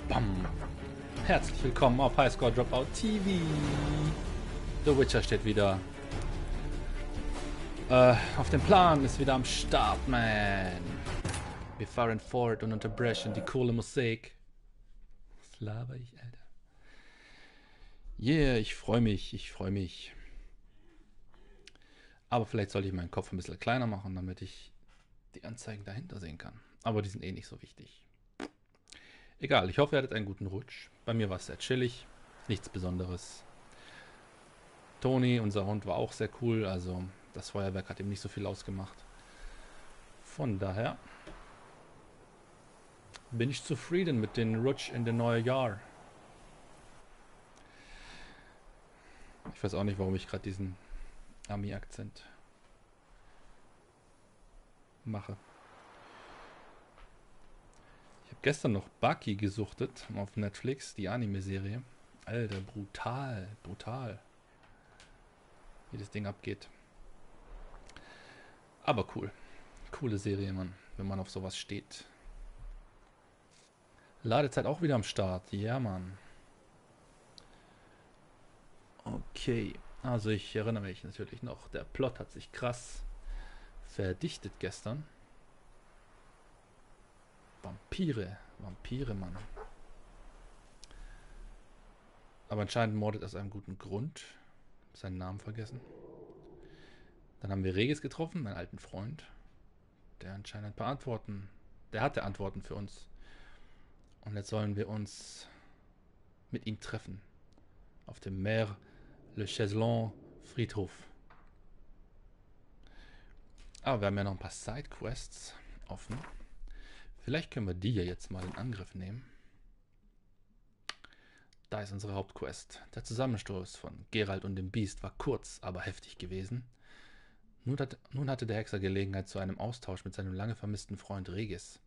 Bam. Herzlich willkommen auf Highscore-Dropout TV. The Witcher steht wieder. Auf dem Plan, ist wieder am Start, man. Wir fahren fort und unterbrechen die coole Musik. Was laber ich, Alter? Yeah, ich freue mich, Aber vielleicht sollte ich meinen Kopf ein bisschen kleiner machen, damit ich die Anzeigen dahinter sehen kann. Aber die sind eh nicht so wichtig. Egal, ich hoffe, ihr hattet einen guten Rutsch. Bei mir war es sehr chillig, nichts Besonderes. Toni, unser Hund, war auch sehr cool, also das Feuerwerk hat ihm nicht so viel ausgemacht. Von daher bin ich zufrieden mit dem Rutsch in das neue Jahr. Ich weiß auch nicht, warum ich gerade diesen Ami-Akzent mache. Ich habe gestern noch Baki gesuchtet auf Netflix, die Anime-Serie. Alter, brutal, brutal. Wie das Ding abgeht. Aber cool. Coole Serie, Mann, wenn man auf sowas steht. Ladezeit auch wieder am Start. Ja, Mann. Okay. Also ich erinnere mich natürlich noch, der Plot hat sich krass verdichtet gestern. Vampire, Mann. Aber anscheinend mordet aus einem guten Grund. Seinen Namen vergessen. Dann haben wir Regis getroffen, meinen alten Freund. Der anscheinend ein paar Antworten, der hatte Antworten für uns. Und jetzt sollen wir uns mit ihm treffen. Auf dem Mer Le Chaiselon Friedhof. Aber wir haben ja noch ein paar Sidequests offen. Vielleicht können wir die ja jetzt mal in Angriff nehmen. Da ist unsere Hauptquest. Der Zusammenstoß von Geralt und dem Biest war kurz, aber heftig gewesen. Nun hatte der Hexer Gelegenheit zu einem Austausch mit seinem lange vermissten Freund Regis.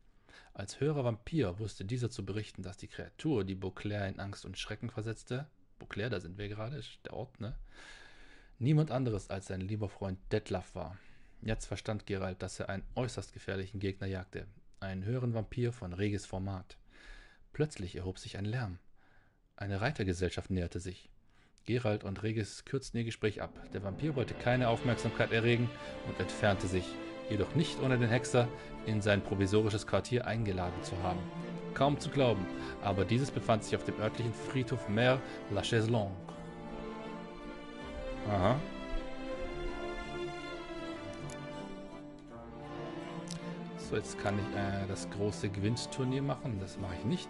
Als höherer Vampir wusste dieser zu berichten, dass die Kreatur, die Beauclair in Angst und Schrecken versetzte, Beauclair, da sind wir gerade, ist der Ort, ne? Niemand anderes als sein lieber Freund Detlef war. Jetzt verstand Geralt, dass er einen äußerst gefährlichen Gegner jagte, einen höheren Vampir von Regis Format. Plötzlich erhob sich ein Lärm. Eine Reitergesellschaft näherte sich. Geralt und Regis kürzten ihr Gespräch ab. Der Vampir wollte keine Aufmerksamkeit erregen und entfernte sich, jedoch nicht ohne den Hexer in sein provisorisches Quartier eingeladen zu haben. Kaum zu glauben, aber dieses befand sich auf dem örtlichen Friedhof Mer La Chaiselon. Aha. So, jetzt kann ich das große Gwent-Turnier machen. Das mache ich nicht.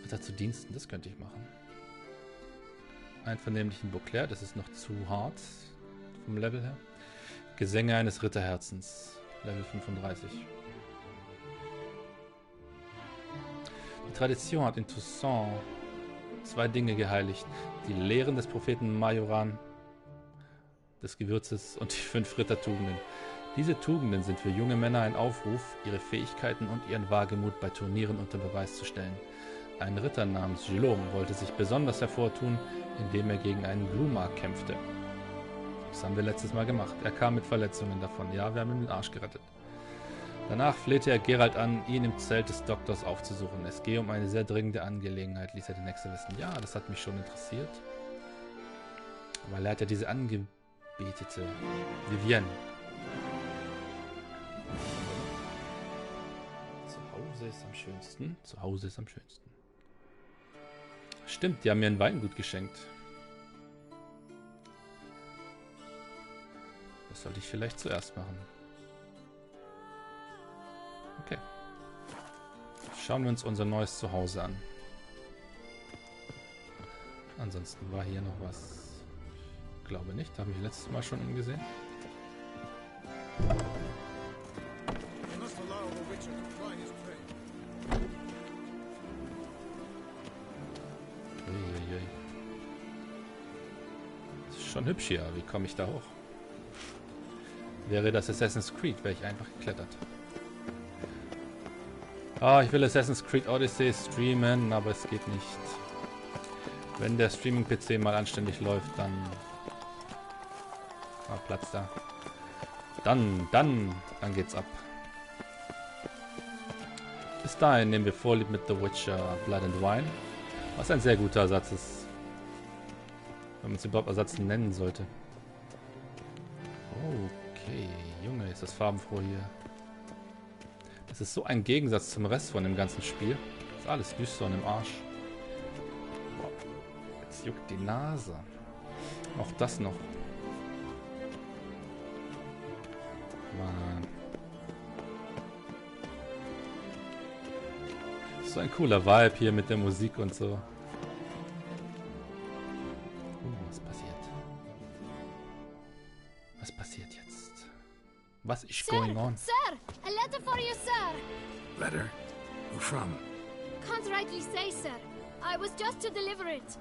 Ritter zu Diensten, das könnte ich machen. Einvernehmlichen Beauclair, das ist noch zu hart vom Level her. Gesänge eines Ritterherzens, Level 35. Die Tradition hat in Toussaint zwei Dinge geheiligt. Die Lehren des Propheten Majoran, des Gewürzes und die 5 Rittertugenden. Diese Tugenden sind für junge Männer ein Aufruf, ihre Fähigkeiten und ihren Wagemut bei Turnieren unter Beweis zu stellen. Ein Ritter namens Guillaume wollte sich besonders hervortun, indem er gegen einen Blumar kämpfte. Das haben wir letztes Mal gemacht. Er kam mit Verletzungen davon. Ja, wir haben ihm den Arsch gerettet. Danach flehte er Geralt an, ihn im Zelt des Doktors aufzusuchen. Es gehe um eine sehr dringende Angelegenheit, ließ er den Hexer wissen. Ja, das hat mich schon interessiert. Weil er hat ja diese Angebetete Vivienne. Zu Hause ist am schönsten. Zu Hause ist am schönsten. Stimmt, die haben mir ein Weingut geschenkt. Das sollte ich vielleicht zuerst machen. Okay. Schauen wir uns unser neues Zuhause an. Ansonsten war hier noch was. Ich glaube nicht, habe ich letztes Mal schon gesehen. Das ist schon hübsch hier, wie komme ich da hoch? Wäre das Assassin's Creed, wäre ich einfach geklettert. Ah, ich will Assassin's Creed Odyssey streamen, aber es geht nicht. Wenn der Streaming-PC mal anständig läuft, dann... Ah, Platz da. Dann geht's ab. Bis dahin nehmen wir Vorlieb mit The Witcher Blood and Wine, was ein sehr guter Ersatz ist, wenn man es überhaupt Ersatz nennen sollte. Okay, Junge, ist das farbenfroh hier. Das ist so ein Gegensatz zum Rest von dem ganzen Spiel. Das ist alles düster und im Arsch. Boah, jetzt juckt die Nase. Auch das noch. Mann. So ein cooler Vibe hier mit der Musik und so. Was passiert? Was passiert jetzt? Was ist going on? Sir! A letter for you, sir! Letter? Who from? Can't rightly say, sir. I was just to deliver it.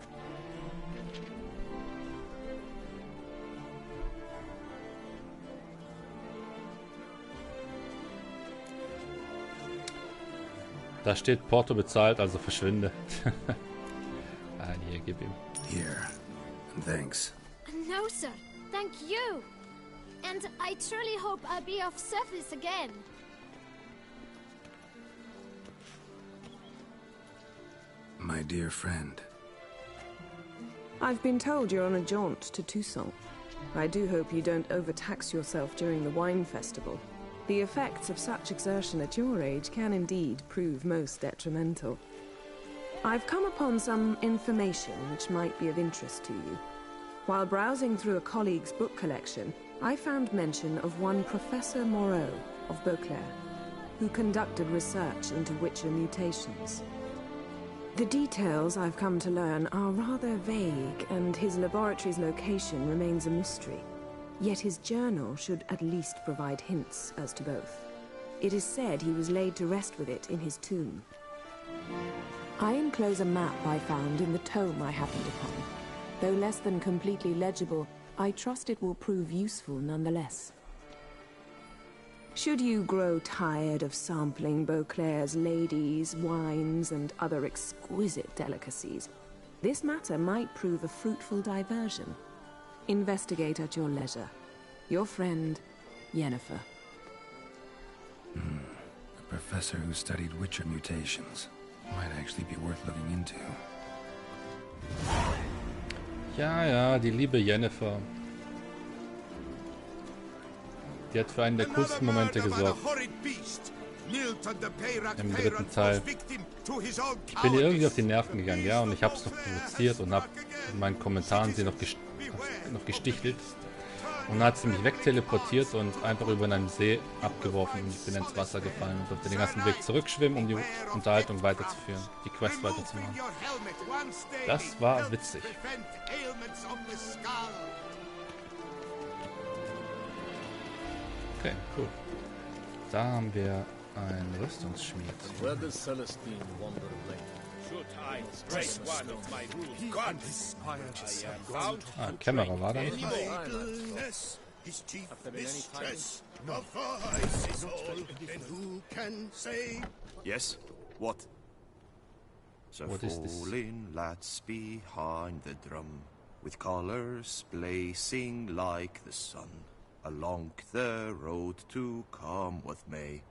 Da steht Porto bezahlt, also verschwinde. Hier, gib ihm. Here. And thanks. No, sir. Thank you. And I truly hope I'll be of service again. My dear friend. I've been told you're on a jaunt to Tucson. I do hope you don't overtax yourself during the wine festival. The effects of such exertion at your age can indeed prove most detrimental. I've come upon some information which might be of interest to you. While browsing through a colleague's book collection, I found mention of one Professor Moreau of Beauclair, who conducted research into Witcher mutations. The details I've come to learn are rather vague, and his laboratory's location remains a mystery. Yet his journal should at least provide hints as to both. It is said he was laid to rest with it in his tomb. I enclose a map I found in the tome I happened upon. Though less than completely legible, I trust it will prove useful nonetheless. Should you grow tired of sampling Beauclair's ladies, wines, and other exquisite delicacies, this matter might prove a fruitful diversion. Investigate at your leisure. Your friend, Yennefer. A professor who studied Witcher mutations. Might actually be worth looking into. Ja, die liebe Yennefer. Die hat für einen der coolsten Momente gesorgt. Im dritten Teil. Ich bin ihr irgendwie auf die Nerven gegangen, ja, und ich habe es noch provoziert und habe in meinen Kommentaren sie noch gestichelt. Und dann hat sie mich wegteleportiert und einfach über einen See abgeworfen und ich bin ins Wasser gefallen und durfte den ganzen Weg zurückschwimmen, um die Unterhaltung weiterzuführen, die Quest weiterzumachen. Das war witzig. Okay, cool. Da haben wir einen Rüstungsschmied. Kämmerer war da nicht. Yes? What? So What is this? falling lads behind the drum, with colors blazing like the sun, along the road to come with me,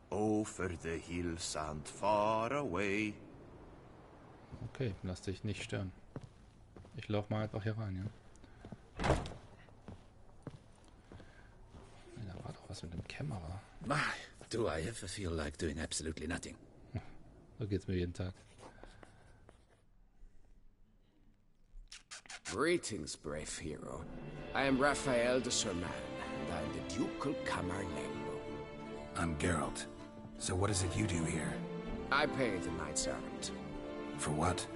over the hills and far away. Okay, lass dich nicht stören. Ich laufe mal einfach hier rein, ja. Da war doch was mit dem Kämmerer. My, do I ever feel like doing absolutely nothing. So geht's mir jeden Tag. Greetings, brave hero. I am Raphael de Serman, and I'm the Ducal Camarlengo. I'm Geralt. So what is it you do here? I pay the knights errant. For what?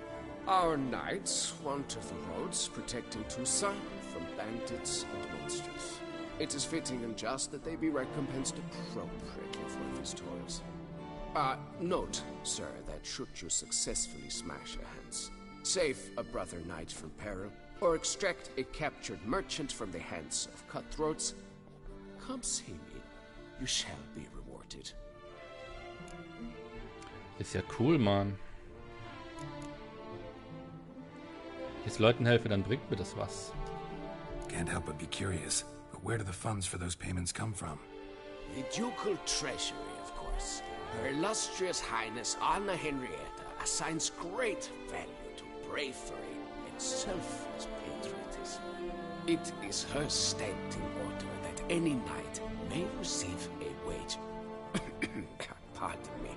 Our knights wander the roads, protecting Tucson from bandits and monsters. It is fitting and just that they be recompensed appropriately for these toils. Note, sir, that should you successfully smash your hands, save a brother knight from peril, or extract a captured merchant from the hands of cutthroats, come see me. You shall be rewarded. Ist ja cool, Mann. Wenn ich Leuten helfe, dann bringt mir das was. Can't help but be curious. But where do the funds for those payments come from? The ducal treasury, of course. Her illustrious Highness Anna Henrietta assigns great value to bravery and selfless patriotism. It is her standing order that any knight may receive a wage, pardon me,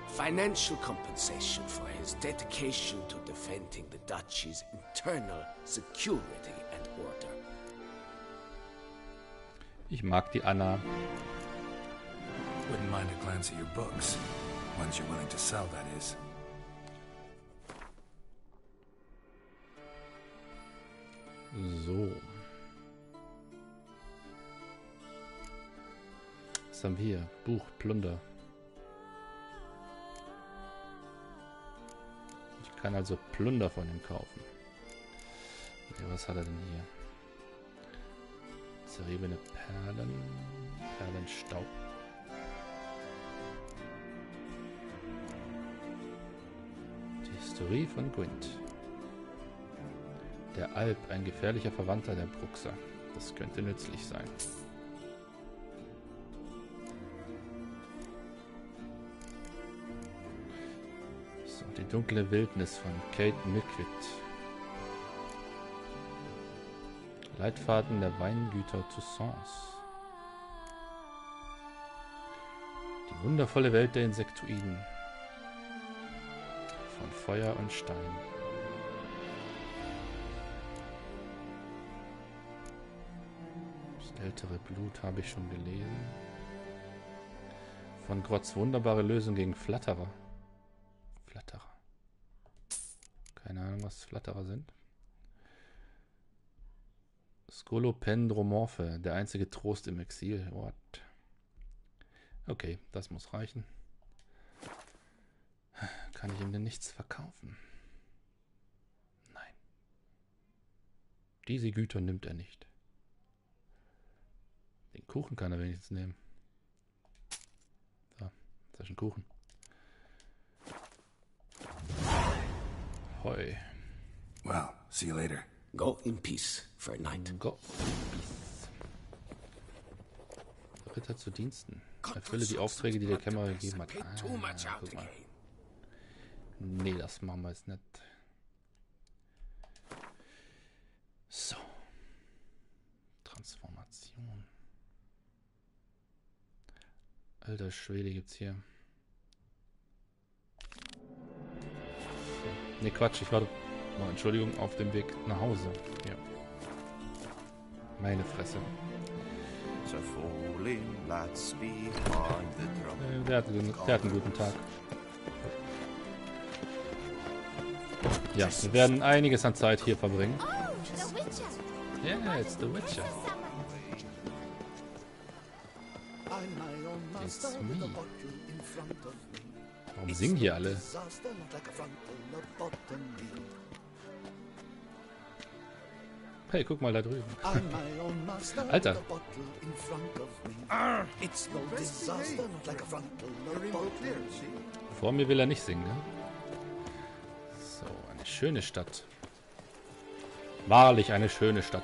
financial compensation for his dedication to defending the duchy's internal security and order. Ich mag die Anna. Wouldn't mind a glance at your books. Ones you're willing to sell, that is. So. Was haben wir hier? Buch, Plunder. Ich kann also Plunder von ihm kaufen. Okay, was hat er denn hier? Zerriebene Perlen. Perlenstaub. Die Historie von Gwent. Der Alp, ein gefährlicher Verwandter der Bruxer. Das könnte nützlich sein. So, die dunkle Wildnis von Kate Milquid. Leitfaden der Weingüter Toussaints. Die wundervolle Welt der Insektoiden. Von Feuer und Stein. Das ältere Blut habe ich schon gelesen. Von Grotts wunderbare Lösung gegen Flatterer. Flatterer. Keine Ahnung, was Flatterer sind. Skolopendromorphe, der einzige Trost im Exil. What? Okay, das muss reichen. Kann ich ihm denn nichts verkaufen? Nein. Diese Güter nimmt er nicht. Den Kuchen kann er wenigstens nehmen. So, das ist ein Kuchen. Hoi. Well, see you later. Go in peace for a night. Go. Ritter zu Diensten. Erfülle die Aufträge, die der Kämmerer gegeben hat. Guck mal. Nee, das machen wir jetzt nicht. So. Transformation. Alter Schwede gibt's hier. Ne, Quatsch, ich warte. Oh, Entschuldigung, auf dem Weg nach Hause. Ja. Meine Fresse. Der hat einen guten Tag. Ja, wir werden einiges an Zeit hier verbringen. Yeah, it's the Witcher. It's me. Warum singen hier alle? Hey, guck mal da drüben. Alter. Vor mir will er nicht singen, ne? So, eine schöne Stadt. Wahrlich eine schöne Stadt.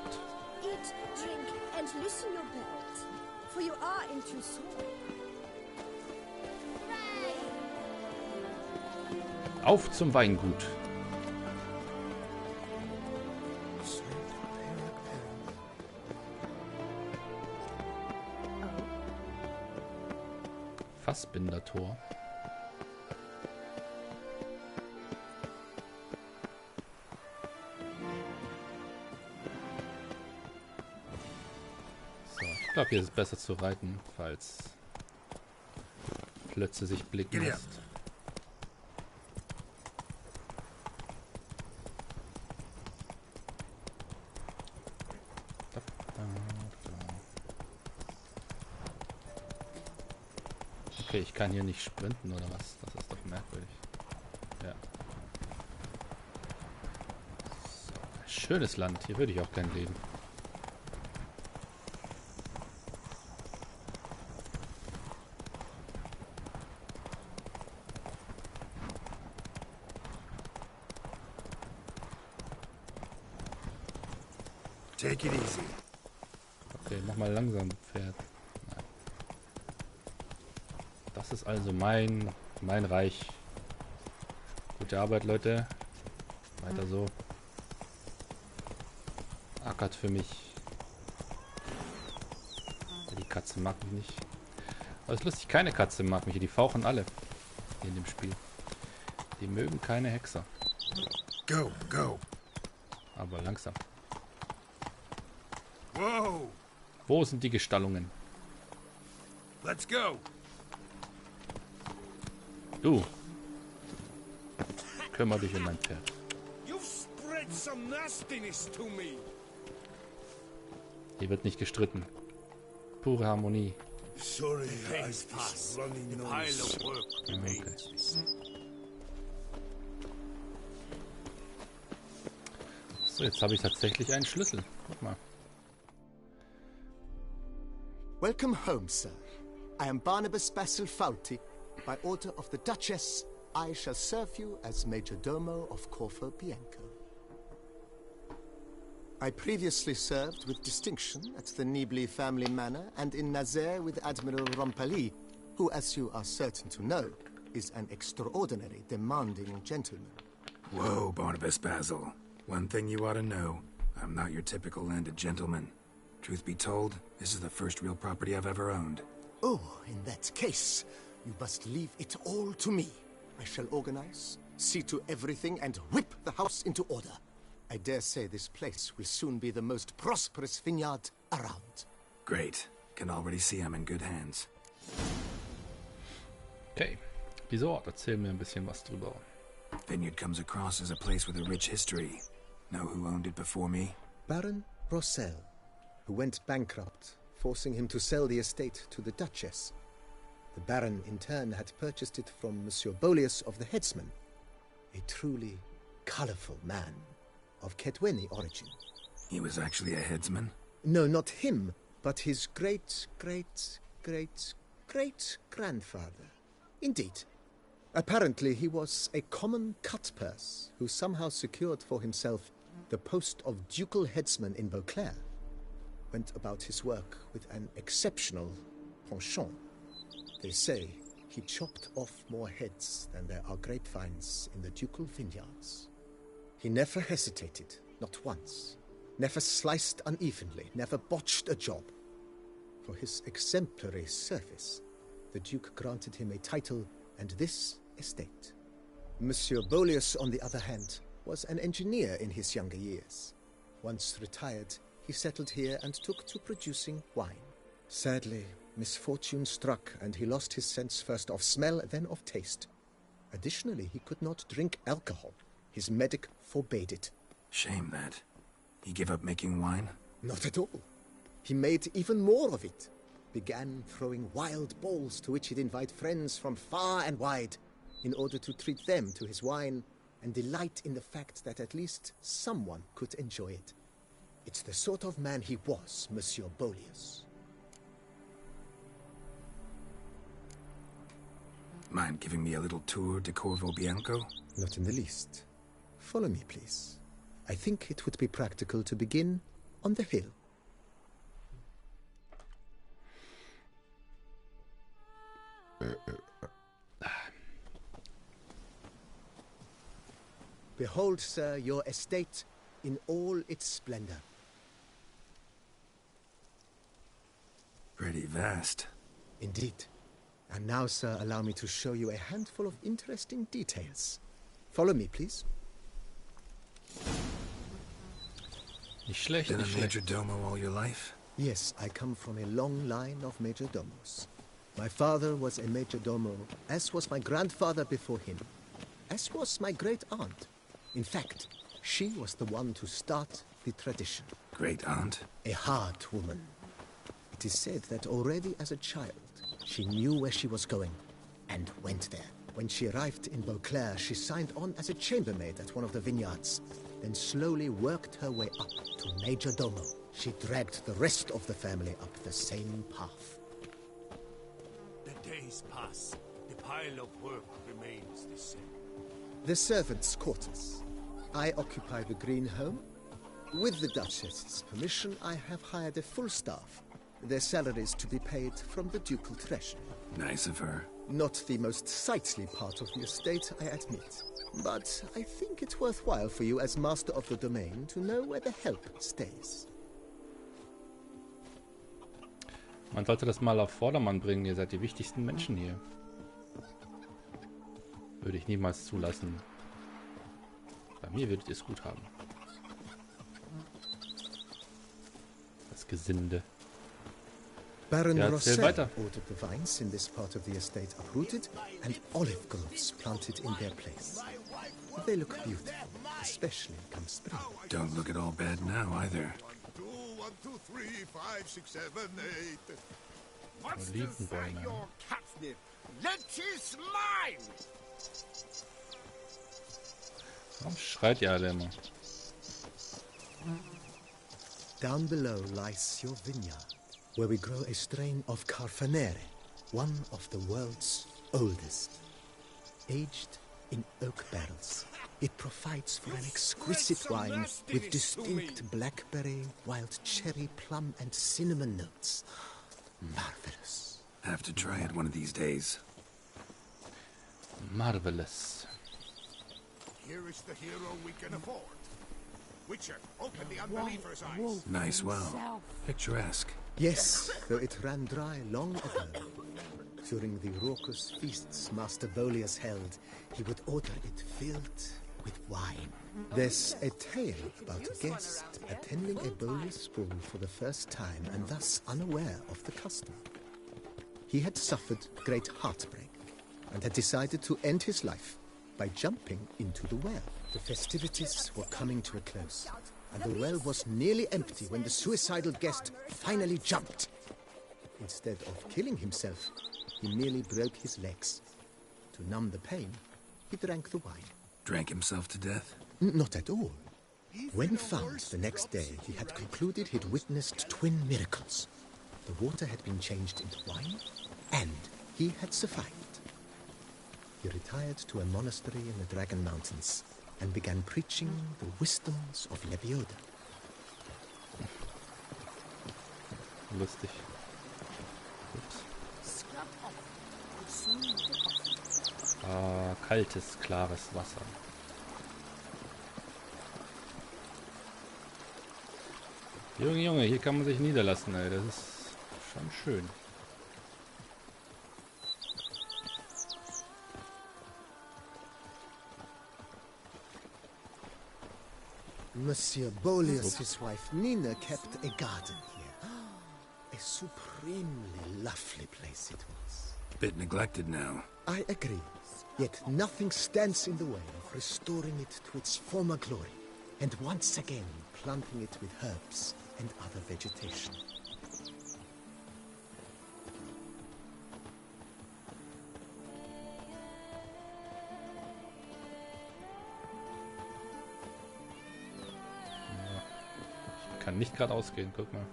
Eat, drink, and loosen your belt, for you are in Toussaint. Auf zum Weingut. Fassbindertor. So, ich glaube, hier ist es besser zu reiten, falls Plötze sich blicken lässt. Okay, ich kann hier nicht sprinten oder was? Das ist doch merkwürdig. Ja. So, ein schönes Land. Hier würde ich auch gern leben. Take it easy. Okay, mach mal langsam, Pferd. Nein. Das ist also mein Reich. Gute Arbeit, Leute. Weiter so. Ackert für mich. Die Katze mag mich nicht. Aber ist lustig, keine Katze mag mich. Die fauchen alle hier in dem Spiel. Die mögen keine Hexer. Go, go. Aber langsam. Whoa! Wo sind die Gestallungen? Let's go. Du. Kümmer dich um mein Pferd. You've spread some nastiness to me. Hier wird nicht gestritten. Pure Harmonie. Sorry, I've this running nose. Pile of work remains. So, jetzt habe ich tatsächlich einen Schlüssel. Guck mal. Welcome home, sir. I am Barnabas Basilfauti. By order of the Duchess, I shall serve you as Major Domo of Corfu Bianco. I previously served with distinction at the Nibli family manor and in Nazaire with Admiral Rompali, who, as you are certain to know, is an extraordinary, demanding gentleman. Whoa, Barnabas Basil. One thing you ought to know. I'm not your typical landed gentleman. Truth be told, this is the first real property I've ever owned. Oh, in that case, you must leave it all to me. I shall organize, see to everything, and whip the house into order. I dare say this place will soon be the most prosperous vineyard around. Great. Can already see I'm in good hands. Okay. Dieser Ort, erzähl mir ein bisschen was drüber. Vineyard comes across as a place with a rich history. Know who owned it before me? Baron Rossel, who went bankrupt, forcing him to sell the estate to the Duchess. The Baron, in turn, had purchased it from Monsieur Bolius of the Headsman, a truly colorful man of Ketweni origin. He was actually a headsman? No, not him, but his great-great-great-great-grandfather. Indeed. Apparently, he was a common cut-purse who somehow secured for himself the post of ducal headsman in Beauclair. Went about his work with an exceptional penchant. They say he chopped off more heads than there are grapevines in the ducal vineyards. He never hesitated, not once. Never sliced unevenly, never botched a job. For his exemplary service, the Duke granted him a title and this estate. Monsieur Bolius, on the other hand, was an engineer in his younger years. Once retired, he settled here and took to producing wine. Sadly, misfortune struck and he lost his sense first of smell, then of taste. Additionally, he could not drink alcohol. His medic forbade it. Shame that. He gave up making wine? Not at all. He made even more of it. Began throwing wild balls to which he'd invite friends from far and wide in order to treat them to his wine and delight in the fact that at least someone could enjoy it. It's the sort of man he was, Monsieur Bolius. Mind giving me a little tour de Corvo Bianco? Not in the least. Follow me, please. I think it would be practical to begin on the hill. Behold, sir, your estate in all its splendor. Pretty vast. Indeed. And now, sir, allow me to show you a handful of interesting details. Follow me, please. Nicht schlecht, Been a nicht schlecht. major domo all your life? Yes, I come from a long line of majordomos. My father was a majordomo, as was my grandfather before him, as was my great-aunt. In fact, she was the one to start the tradition. Great-aunt? A hard woman. It is said that already as a child, she knew where she was going, and went there. When she arrived in Beauclair, she signed on as a chambermaid at one of the vineyards, then slowly worked her way up to majordomo. She dragged the rest of the family up the same path. The days pass. The pile of work remains the same. The servants' quarters. I occupy the green home. With the Duchess's permission, I have hired a full staff. Their salaries to be paid from the ducal treasury. Nice of her. Not the most sightly part of the estate, I admit. But I think it's worthwhile for you as master of the domain to know where the help stays. Man sollte das mal auf Vordermann bringen. Ihr seid die wichtigsten Menschen hier. Würde ich niemals zulassen. Bei mir würdet ihr es gut haben. Das Gesinde. Baron Rossel weiter. ordered the vines in this part of the estate uprooted and olive groves planted in their place. They look beautiful, especially come spring. Don't look at all bad now, either. 1, 2, 3, 5, 6, 7, 8. What's Olivenbäume. inside your catnip? Let is mine! Warum schreit ihr alle immer? Down below lies your vineyard, where we grow a strain of Carfanere, one of the world's oldest. Aged in oak barrels, it provides for an exquisite wine with distinct blackberry, wild cherry, plum, and cinnamon notes. Marvelous. Have to try it one of these days. Marvelous. Here is the hero we can afford. Witcher, open the unbeliever's eyes. Nice well. Picturesque. Yes, though it ran dry long ago. During the raucous feasts Master Bolius held, he would order it filled with wine. There's a tale about a guest attending a Bolius ball for the first time and thus unaware of the custom. He had suffered great heartbreak and had decided to end his life by jumping into the well. The festivities were coming to a close, and the well was nearly empty when the suicidal guest finally jumped. Instead of killing himself, he merely broke his legs. To numb the pain, he drank the wine. Drank himself to death? Not at all. When found the next day, he had concluded he'd witnessed twin miracles. The water had been changed into wine, and he had survived. He retired to a monastery in the Dragon Mountains and began preaching the wisdoms of Lebioda. Lustig. Ups. Ah, kaltes, klares Wasser. Junge, Junge, hier kann man sich niederlassen, ey. Das ist schon schön. Monsieur Bolius' wife Nina kept a garden here. A supremely lovely place it was. Bit neglected now. I agree. Yet nothing stands in the way of restoring it to its former glory, and once again planting it with herbs and other vegetation. Kann nicht gerade ausgehen, guck mal.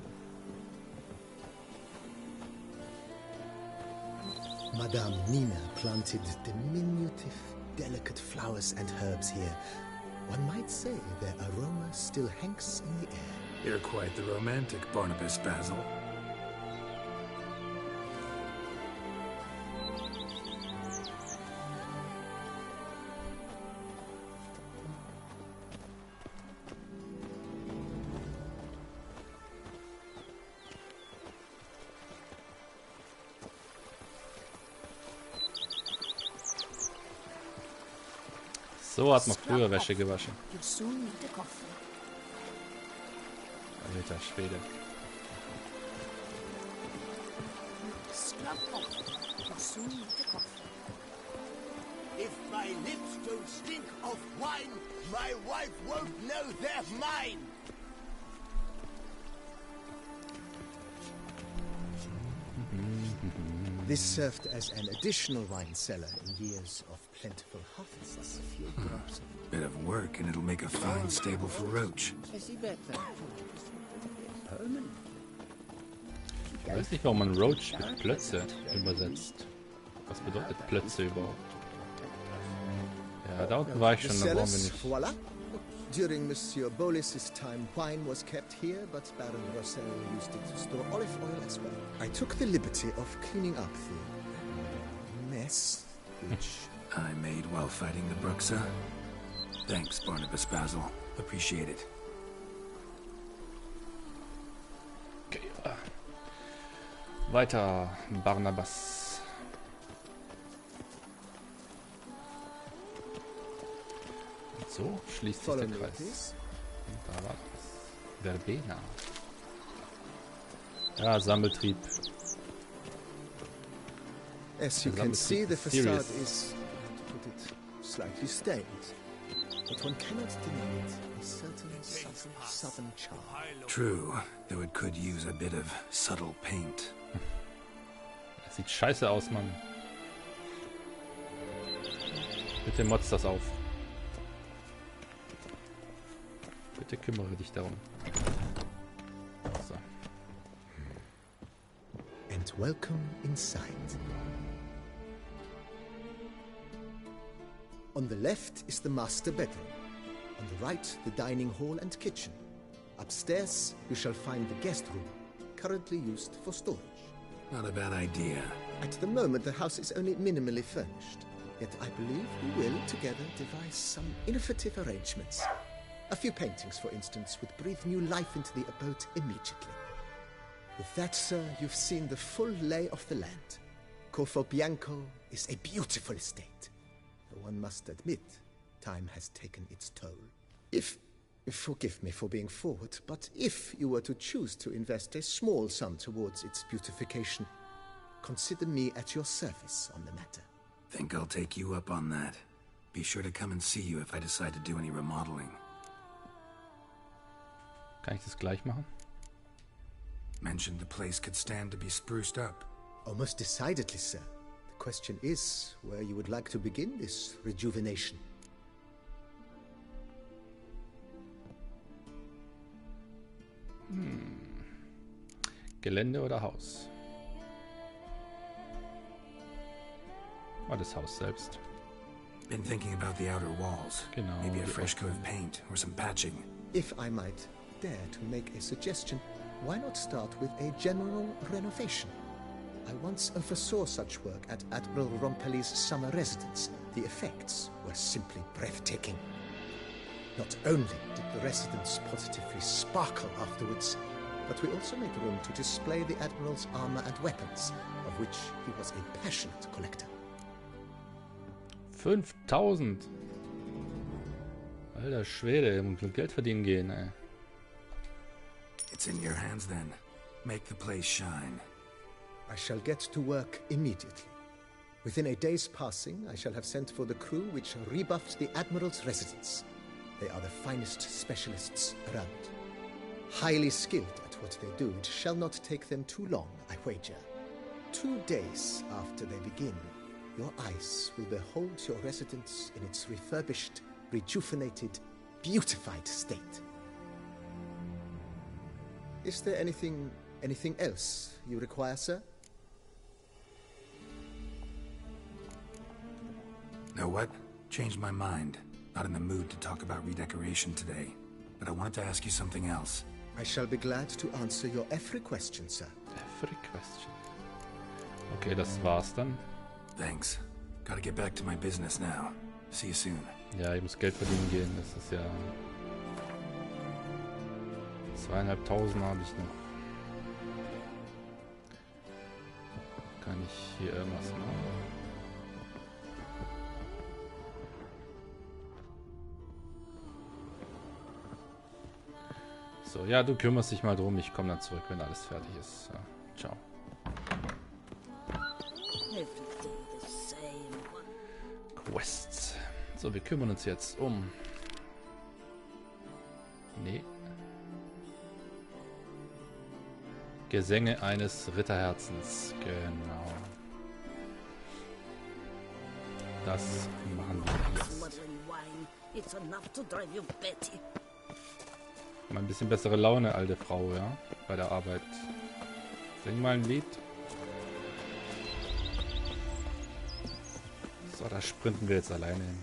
Madame Nina planted diminutive, delicate flowers and herbs here. One might say their aroma still hangs in the air. You're quite the romantic, Barnabas Basil. So hat man früher Wäsche gewaschen. Alter Schwede. If my lips don't stink of wine, my wife won't know they're mine. This served as an additional wine cellar in years of plentiful harvests. Bit of work and it'll make a fine stable for Roach. Ich weiß nicht, warum man Roach mit Plötze übersetzt. Was bedeutet Plötze überhaupt? Ja, da unten war ich schon, da brauchen wir nicht. Voila. During Monsieur Bolis's time, wine was kept here, but Baron Rossel used it to store olive oil as well. I took the liberty of cleaning up the mess, which I made while fighting the Bruxa. Thanks, Barnabas Basil. Appreciate it. Okay. Weiter, Barnabas. Und so schließt sich der Kreis. Und da war das. Verbena. Ja, Sammeltrieb. As you can see, the facade is, to put it, slightly stained. But one cannot deny it, a certain southern charm. True, though it could use a bit of subtle paint. Das sieht scheiße aus, Mann. Bitte motz das auf. Bitte kümmere dich darum. So. And welcome inside. On the left is the master bedroom. On the right, the dining hall and kitchen. Upstairs, you shall find the guest room, currently used for storage. Not a bad idea. At the moment, the house is only minimally furnished. Yet I believe we will, together, devise some innovative arrangements. A few paintings, for instance, would breathe new life into the abode immediately. With that, sir, you've seen the full lay of the land. Corvo Bianco is a beautiful estate. Though one must admit, time has taken its toll. Forgive me for being forward, but if you were to choose to invest a small sum towards its beautification, consider me at your service on the matter. Think I'll take you up on that. Be sure to come and see you if I decide to do any remodeling. Kann ich das gleich machen? Mentioned the place could stand to be spruced up. Oh, most decidedly, sir. The question is where you would like to begin this rejuvenation. Gelände oder Haus? War das Haus selbst. Been thinking about the outer walls. Genau. Maybe a fresh coat of paint or some patching. If I might dare to make a suggestion, why not start with a general renovation? I once oversaw such work at Admiral Rompelli's summer residence. The effects were simply breathtaking. Not only did the residence positively sparkle afterwards, but we also made room to display the Admiral's armor and weapons, of which he was a passionate collector. 5000! Alter Schwede, muss Geld verdienen gehen, ey. It's in your hands then. Make the place shine. I shall get to work immediately. Within a day's passing, I shall have sent for the crew which rebuffed the Admiral's residence. They are the finest specialists around. Highly skilled at what they do, it shall not take them too long, I wager. 2 days after they begin, your eyes will behold your residence in its refurbished, rejuvenated, beautified state. Is there anything else you require, sir? Know what? Changed my mind. Not in the mood to talk about redecoration today. But I wanted to ask you something else. I shall be glad to answer your every question, sir. Every question. Okay, das war's dann. Thanks. Gotta get back to my business now. See you soon. Ja, ich muss Geld verdienen gehen. Das ist ja... 2500 habe ich noch. Kann ich hier irgendwas machen? So, ja, du kümmerst dich mal drum. Ich komme dann zurück, wenn alles fertig ist. Ja, ciao. Quests. So, wir kümmern uns jetzt um... Nee. Gesänge eines Ritterherzens. Genau. Das machen wir jetzt. Mal ein bisschen bessere Laune, alte Frau, ja? Bei der Arbeit. Sing mal ein Lied. So, da sprinten wir jetzt alleine hin.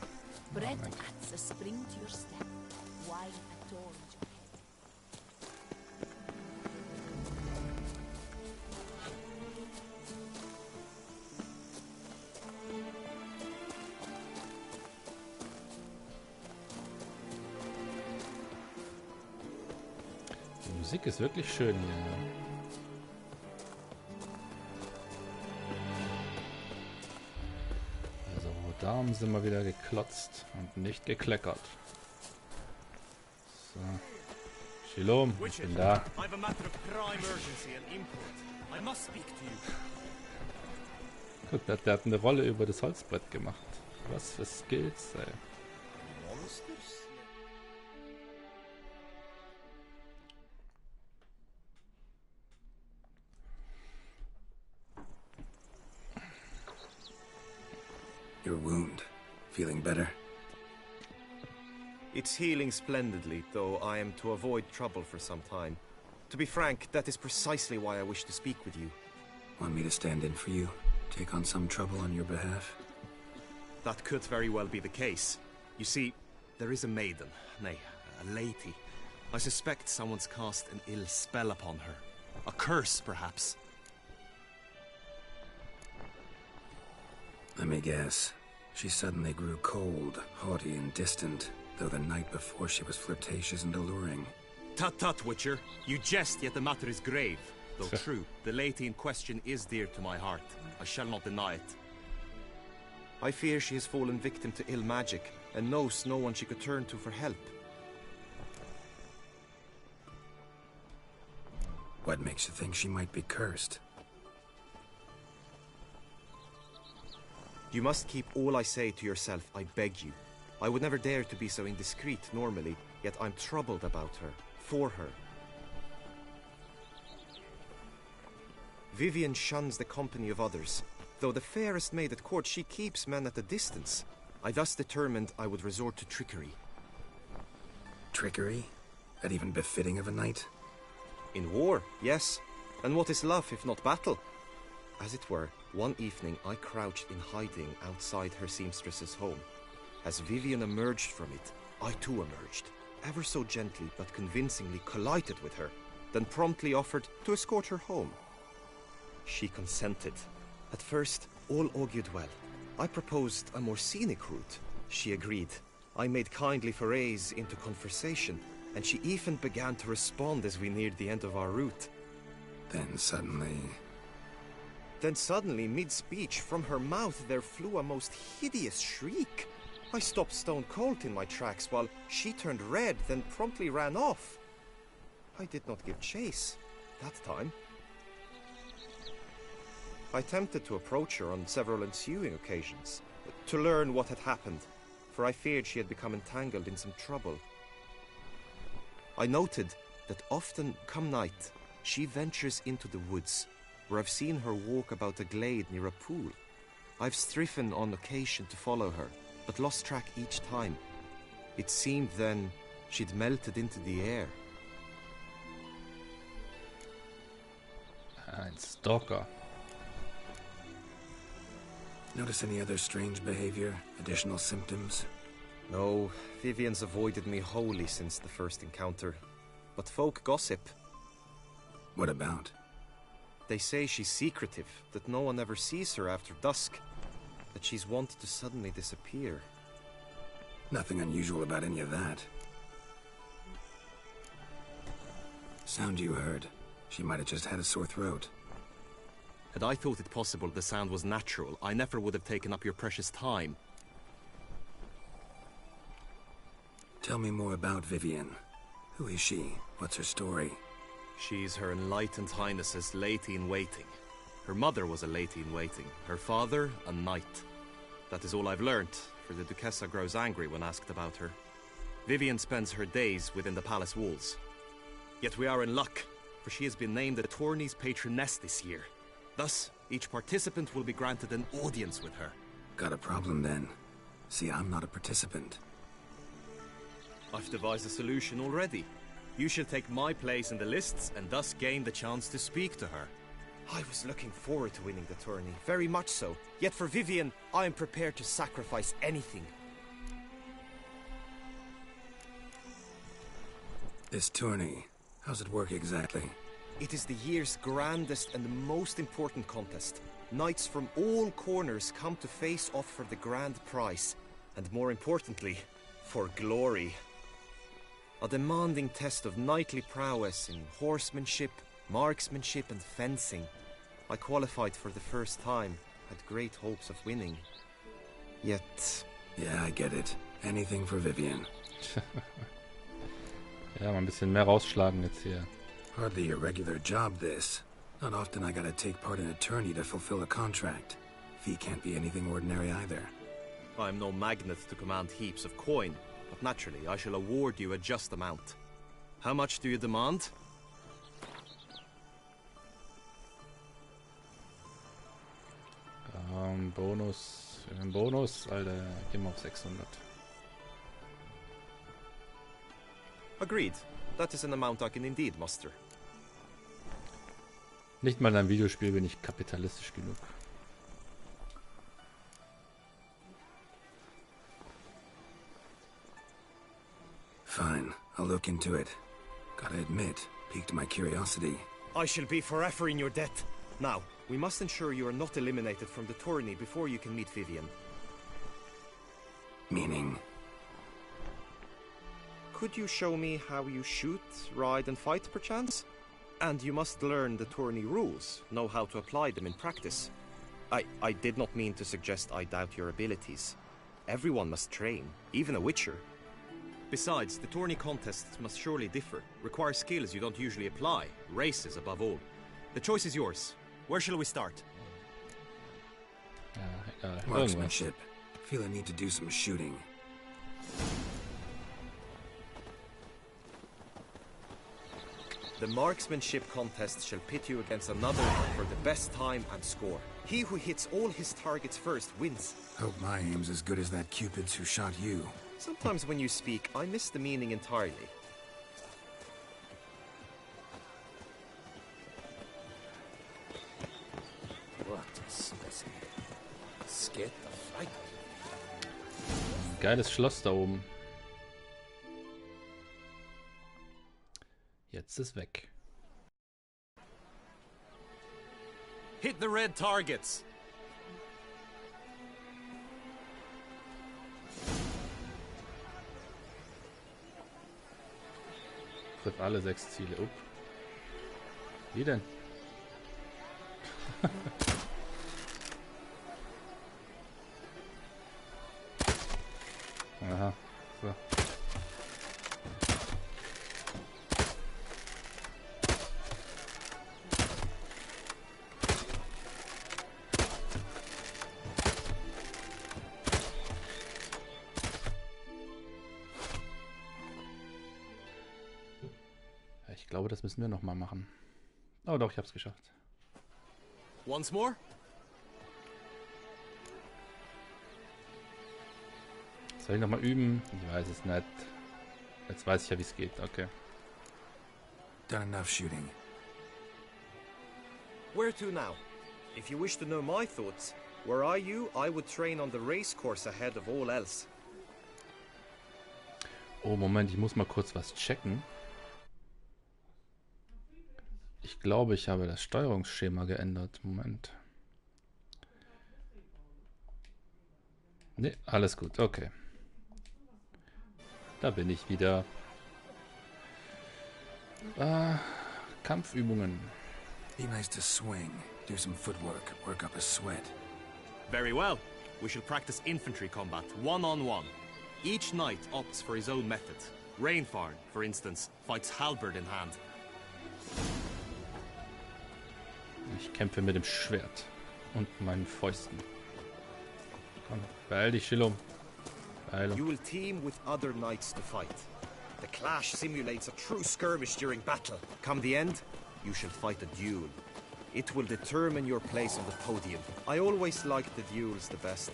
Musik ist wirklich schön hier. Ne? Also, darum sind wir wieder geklotzt und nicht gekleckert. So. Shalom, ich bin da. Guck, der hat eine Rolle über das Holzbrett gemacht. Was für Skills, ey. Your wound. Feeling better? It's healing splendidly, though I am to avoid trouble for some time. To be frank, that is precisely why I wish to speak with you. Want me to stand in for you? Take on some trouble on your behalf? That could very well be the case. You see, there is a maiden, nay, a lady. I suspect someone's cast an ill spell upon her. A curse, perhaps. Let me guess. She suddenly grew cold, haughty, and distant, though the night before she was flirtatious and alluring. Tut tut, Witcher. You jest, yet the matter is grave. Though true, the lady in question is dear to my heart. I shall not deny it. I fear she has fallen victim to ill magic, and knows no one she could turn to for help. What makes you think she might be cursed? You must keep all I say to yourself, I beg you. I would never dare to be so indiscreet normally, yet I'm troubled about her, for her. Vivian shuns the company of others. Though the fairest maid at court, she keeps men at a distance. I thus determined I would resort to trickery. Trickery? That even befitting of a knight? In war, yes. And what is love if not battle? As it were, one evening I crouched in hiding outside her seamstress's home. As Vivian emerged from it, I too emerged. Ever so gently but convincingly collided with her, then promptly offered to escort her home. She consented. At first, all augured well. I proposed a more scenic route. She agreed. I made kindly forays into conversation, and she even began to respond as we neared the end of our route. Then suddenly, mid-speech, from her mouth there flew a most hideous shriek. I stopped stone cold in my tracks while she turned red, then promptly ran off. I did not give chase that time. I attempted to approach her on several ensuing occasions, to learn what had happened, for I feared she had become entangled in some trouble. I noted that often, come night, she ventures into the woods, where I've seen her walk about a glade near a pool. I've striven on occasion to follow her, but lost track each time. It seemed then she'd melted into the air. Ein Stalker. notice any other strange behavior, additional symptoms? No, Vivian's avoided me wholly since the first encounter. But folk gossip. What about? They say she's secretive, that no one ever sees her after dusk, that she's wont to suddenly disappear. Nothing unusual about any of that. Sound you heard. She might have just had a sore throat. Had I thought it possible the sound was natural, I never would have taken up your precious time. Tell me more about Vivian. Who is she? What's her story? She's Her Enlightened Highness's lady-in-waiting. Her mother was a lady-in-waiting, her father a knight. That is all I've learnt, for the Duchessa grows angry when asked about her. Vivian spends her days within the palace walls. Yet we are in luck, for she has been named the tourney's patroness this year. Thus, each participant will be granted an audience with her. Got a problem then. See, I'm not a participant. I've devised a solution already. You shall take my place in the lists and thus gain the chance to speak to her. I was looking forward to winning the tourney, very much so. Yet for Vivian, I am prepared to sacrifice anything. This tourney, how's it work exactly? It is the year's grandest and most important contest. Knights from all corners come to face off for the grand prize. And more importantly, for glory. A demanding test of knightly prowess in horsemanship, marksmanship and fencing. I qualified for the first time, had great hopes of winning. Yet... Yeah, I get it. Anything for Vivian. Ja, mal ein bisschen mehr rausschlagen jetzt hier. Hardly a regular job, this. Not often I gotta take part in a tourney to fulfill a contract. Fee can't be anything ordinary either. I'm no magnet to command heaps of coin, but naturally I shall award you a just amount. How much do you demand? Bonus. Ein Bonus, Alter. Gehen wir auf 600. Agreed. That is an amount I can indeed muster. Nicht mal in einem Videospiel bin ich kapitalistisch genug. Fine, I'll look into it. Gotta admit, piqued my curiosity. I shall be forever in your debt. Now, we must ensure you are not eliminated from the tourney before you can meet Vivian. Meaning? Could you show me how you shoot, ride and fight, perchance? And you must learn the tourney rules, know how to apply them in practice. I did not mean to suggest I doubt your abilities. Everyone must train, even a witcher. Besides, the tourney contests must surely differ, require skills you don't usually apply, races above all. The choice is yours. Where shall we start? Marksmanship. Feel I need to do some shooting. The marksmanship contest shall pit you against another for the best time and score. He who hits all his targets first wins. Hope my aim's as good as that Cupid's who shot you. Sometimes when you speak, I miss the meaning entirely. What a specimen. Scared the fright. Geiles Schloss da oben. Jetzt ist weg. Hit the red targets. Triff alle 6 Ziele. Up. Wie denn? Aha. So. Ich glaube, das müssen wir noch mal machen. Oh doch, ich hab's geschafft. Once more? Soll ich noch mal üben? Ich weiß es nicht. Jetzt weiß ich ja, wie es geht. Okay. Done enough shooting. Where to now? If you wish to know my thoughts, were I you, I would train on the race course ahead of all else. Oh, Moment, ich muss mal kurz was checken. Ich glaube, ich habe das Steuerungsschema geändert. Moment. Ne, alles gut. Okay. Da bin ich wieder. Kampfübungen. Be nice to swing. Do some footwork. Work up a sweat. Very well. We shall practice infantry combat, one-on-one. Each knight opts for his own method. Rainfarn, for instance, fights halberd in hand. Ich kämpfe mit dem Schwert und meinen Fäusten. Komm, beeil dich, Schillum. Beeilung. You will team with other knights to fight. The clash simulates a true skirmish during battle. Come the end, you shall fight a duel. It will determine your place on the podium. I always liked the duels the best,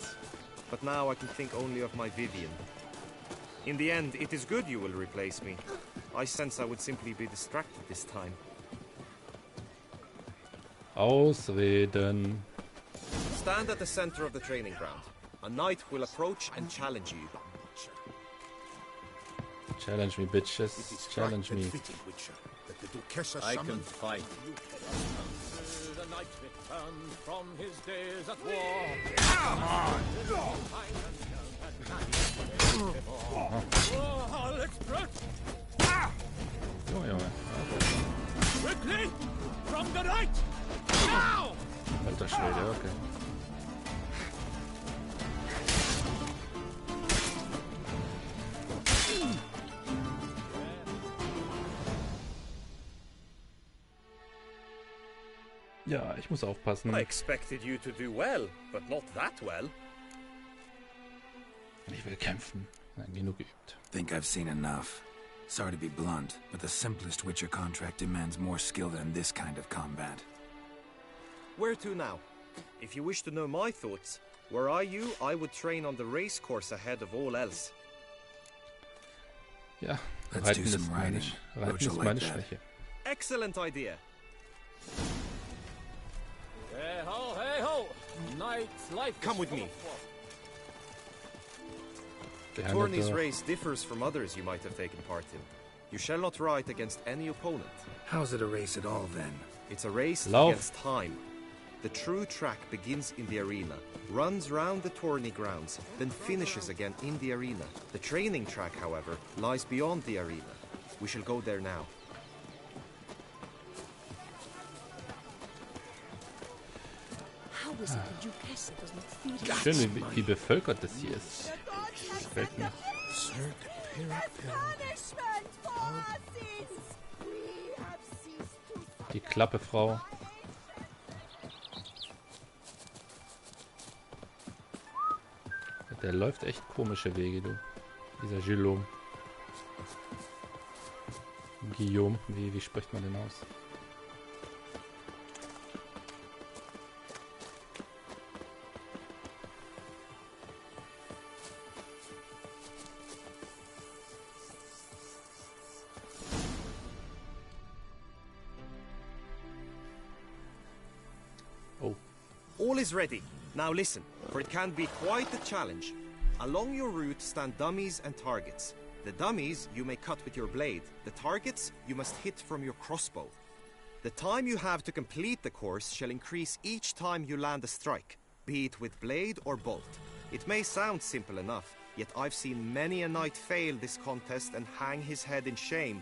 but now I can think only of my Vivian. In the end, it is good you will replace me. I sense I would simply be distracted this time. Ausreden. Stand at the center of the training ground. A knight will approach and challenge you. Challenge me, bitches. Challenge me. I can fight. The knight returned from his days at war. Oh, let's press. Lee, from the right! Now! Alter Schwede, okay. Ja, ich muss aufpassen. I expected you to do well, but not that well. Ich will kämpfen. Nein, genug geübt. Think I've seen enough. Sorry to be blunt, but the simplest Witcher contract demands more skill than this kind of combat. Where to now? If you wish to know my thoughts, were I you, I would train on the race course ahead of all else. Ja, Let's do Reiten some ist meine, riding. Reiten Roach will ist like meine that. Schwäche. Excellent idea. Hey ho, hey ho! Knight's life is Come with full me. of war. The Gerne tourney's doch. race differs from others you might have taken part in. You shall not ride against any opponent. How's it a race at all, then? It's a race Lauf. against time. The true track begins in the arena, runs round the tourney grounds, then finishes again in the arena. The training track, however, lies beyond the arena. We shall go there now. How is it that you castle does not feed us? Schön, wie bevölkert das hier ist. Gefällt mir. Die Klappe, Frau. Der läuft echt komische Wege, du. Dieser Guillaume. Guillaume, wie spricht man denn aus? Oh. All is ready. Now listen, for it can be quite a challenge. Along your route stand dummies and targets. The dummies you may cut with your blade. The targets you must hit from your crossbow. The time you have to complete the course shall increase each time you land a strike, be it with blade or bolt. It may sound simple enough, yet I've seen many a knight fail this contest and hang his head in shame.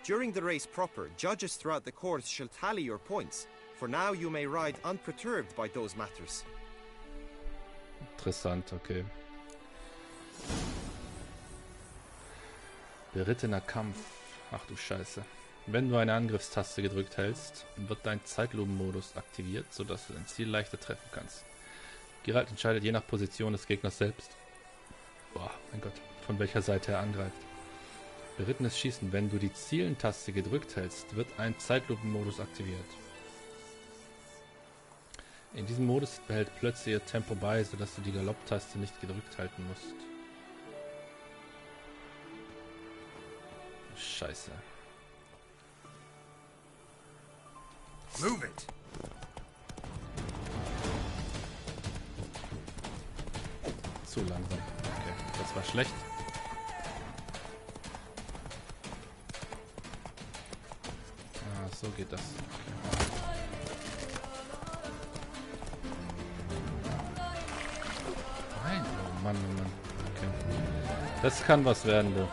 During the race proper, judges throughout the course shall tally your points. For now you may ride unperturbed by those matters. Interessant, okay. Berittener Kampf. Ach du Scheiße. Wenn du eine Angriffstaste gedrückt hältst, wird dein Zeitlupenmodus aktiviert, sodass du dein Ziel leichter treffen kannst. Geralt entscheidet je nach Position des Gegners selbst. Boah, mein Gott, von welcher Seite er angreift. Berittenes Schießen. Wenn du die Zielen-Taste gedrückt hältst, wird ein Zeitlupenmodus aktiviert. In diesem Modus behält plötzlich ihr Tempo bei, sodass du die Galopp-Taste nicht gedrückt halten musst. Scheiße. Move it! Zu langsam. Okay, das war schlecht. Ah, so geht das. Okay. Nein, oh Mann, oh Mann. Okay. Das kann was werden, du.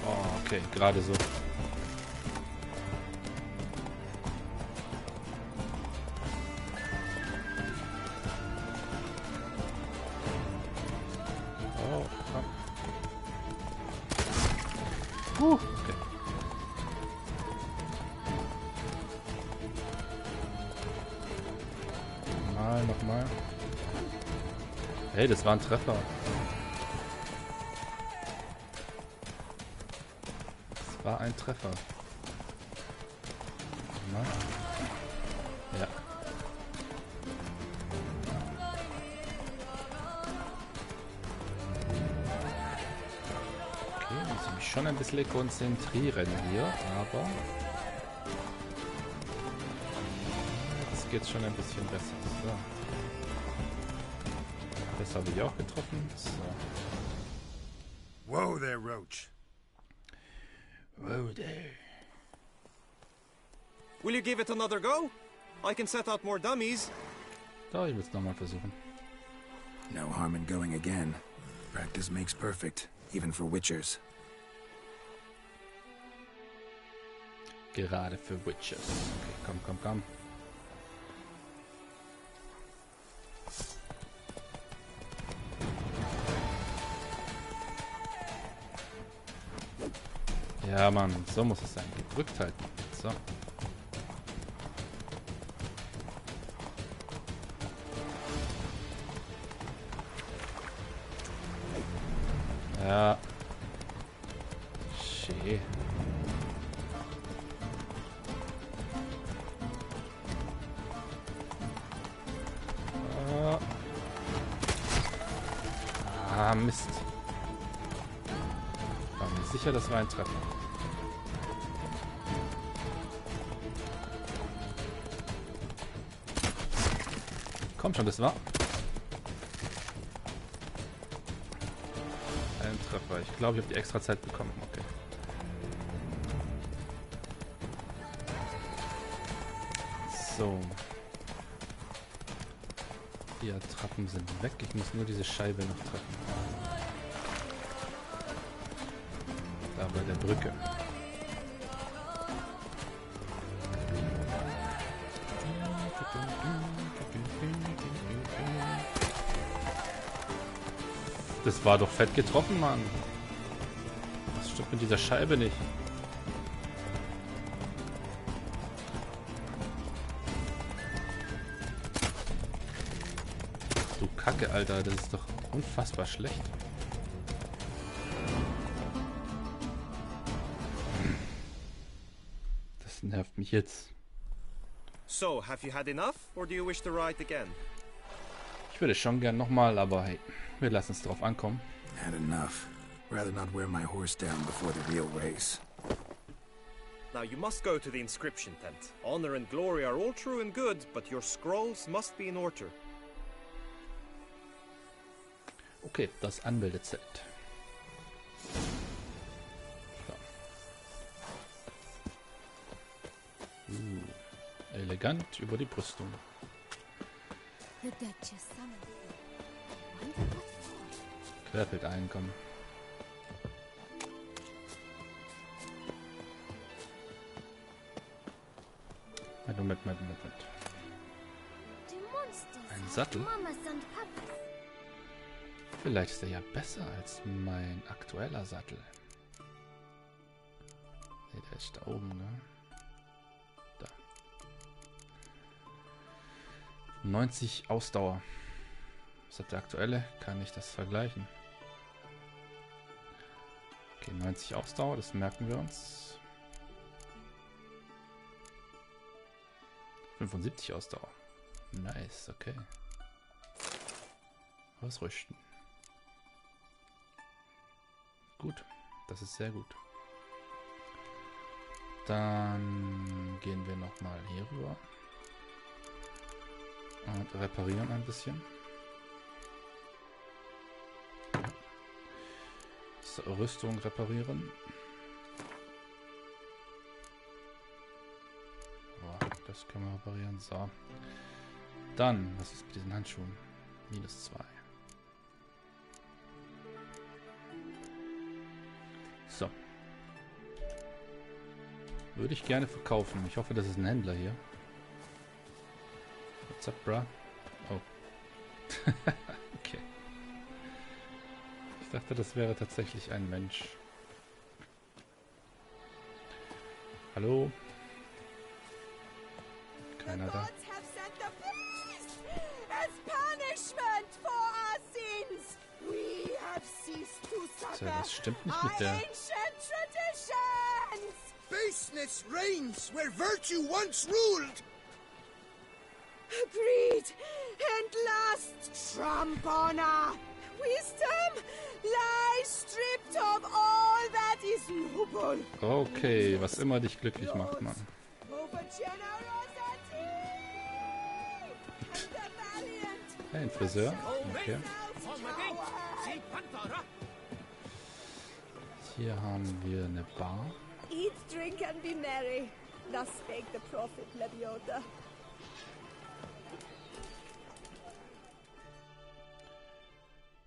Oh, okay, gerade so. Oh, okay. Nochmal. Hey, das war ein Treffer. Das war ein Treffer. Na? Ja. Okay, muss ich mich schon ein bisschen konzentrieren hier, aber jetzt geht's schon ein bisschen besser. So. Das habe ich auch getroffen. So. Whoa there, Roach. Whoa there. Will you give it another go? I can set out more dummies. Da, ich will es nochmal versuchen. No harm in going again. Practice makes perfect, even for Witchers. Gerade für Witches. Okay, komm, komm, komm. Ja, Mann, so muss es sein. Gedrückt halten. So. Ja. Schee. Ah, Mist. War mir sicher, das war ein Treffer. Komm schon, das war ein Treffer. Ich glaube, ich habe die extra Zeit bekommen. Okay. So. Die Attrappen sind weg. Ich muss nur diese Scheibe noch treffen. Da bei der Brücke. Das war doch fett getroffen, Mann. Was stimmt mit dieser Scheibe nicht? Du Kacke, Alter. Das ist doch unfassbar schlecht. Das nervt mich jetzt. So, have you had enough, or do you wish to ride again? Ich würde schon gern nochmal, aber hey, wir lassen es drauf ankommen. Had enough. Rather not wear my horse down before the real race. Now you must go to the inscription tent. Honor and glory are all true and good, but your scrolls must be in order. Okay, das Anmeldezelt. So. Elegant über die Brüstung. Querfeld einkommen. Moment. Ein Sattel? Vielleicht ist er ja besser als mein aktueller Sattel. Ne, der ist da oben, ne? Da. 90 Ausdauer. Was hat der aktuelle? Kann ich das vergleichen? Okay, 90 Ausdauer, das merken wir uns. 75 Ausdauer. Nice, okay. Ausrüsten. Gut, das ist sehr gut. Dann gehen wir nochmal hier rüber. Und reparieren ein bisschen. So, Rüstung reparieren. Das können wir reparieren. So. Dann, was ist mit diesen Handschuhen? -2. So. Würde ich gerne verkaufen. Ich hoffe, das ist ein Händler hier. What's up, bruh? Oh. Okay. Ich dachte, das wäre tatsächlich ein Mensch. Hallo? Keiner da. So, das stimmt nicht mit der... Baseness reigns where virtue once ruled. Greed and lust trump honor. Wisdom lies stripped of all that is noble. Okay, was immer dich glücklich macht, Mann. Hey, ein Friseur. Okay. Hier haben wir eine Bar. Eat, drink and be merry. Thus spake the prophet Leviota.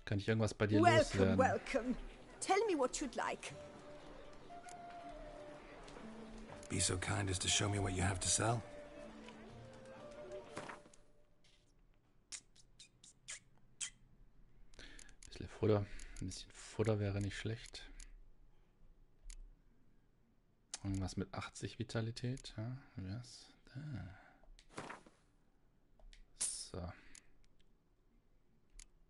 Kann ich irgendwas bei dir Welcome, loswerden? welcome. Tell me what you'd like. Be so kind as to show me what you have to sell? Bisschen Futter. Ein bisschen Futter wäre nicht schlecht. Irgendwas mit 80 Vitalität. Ja, yes. So.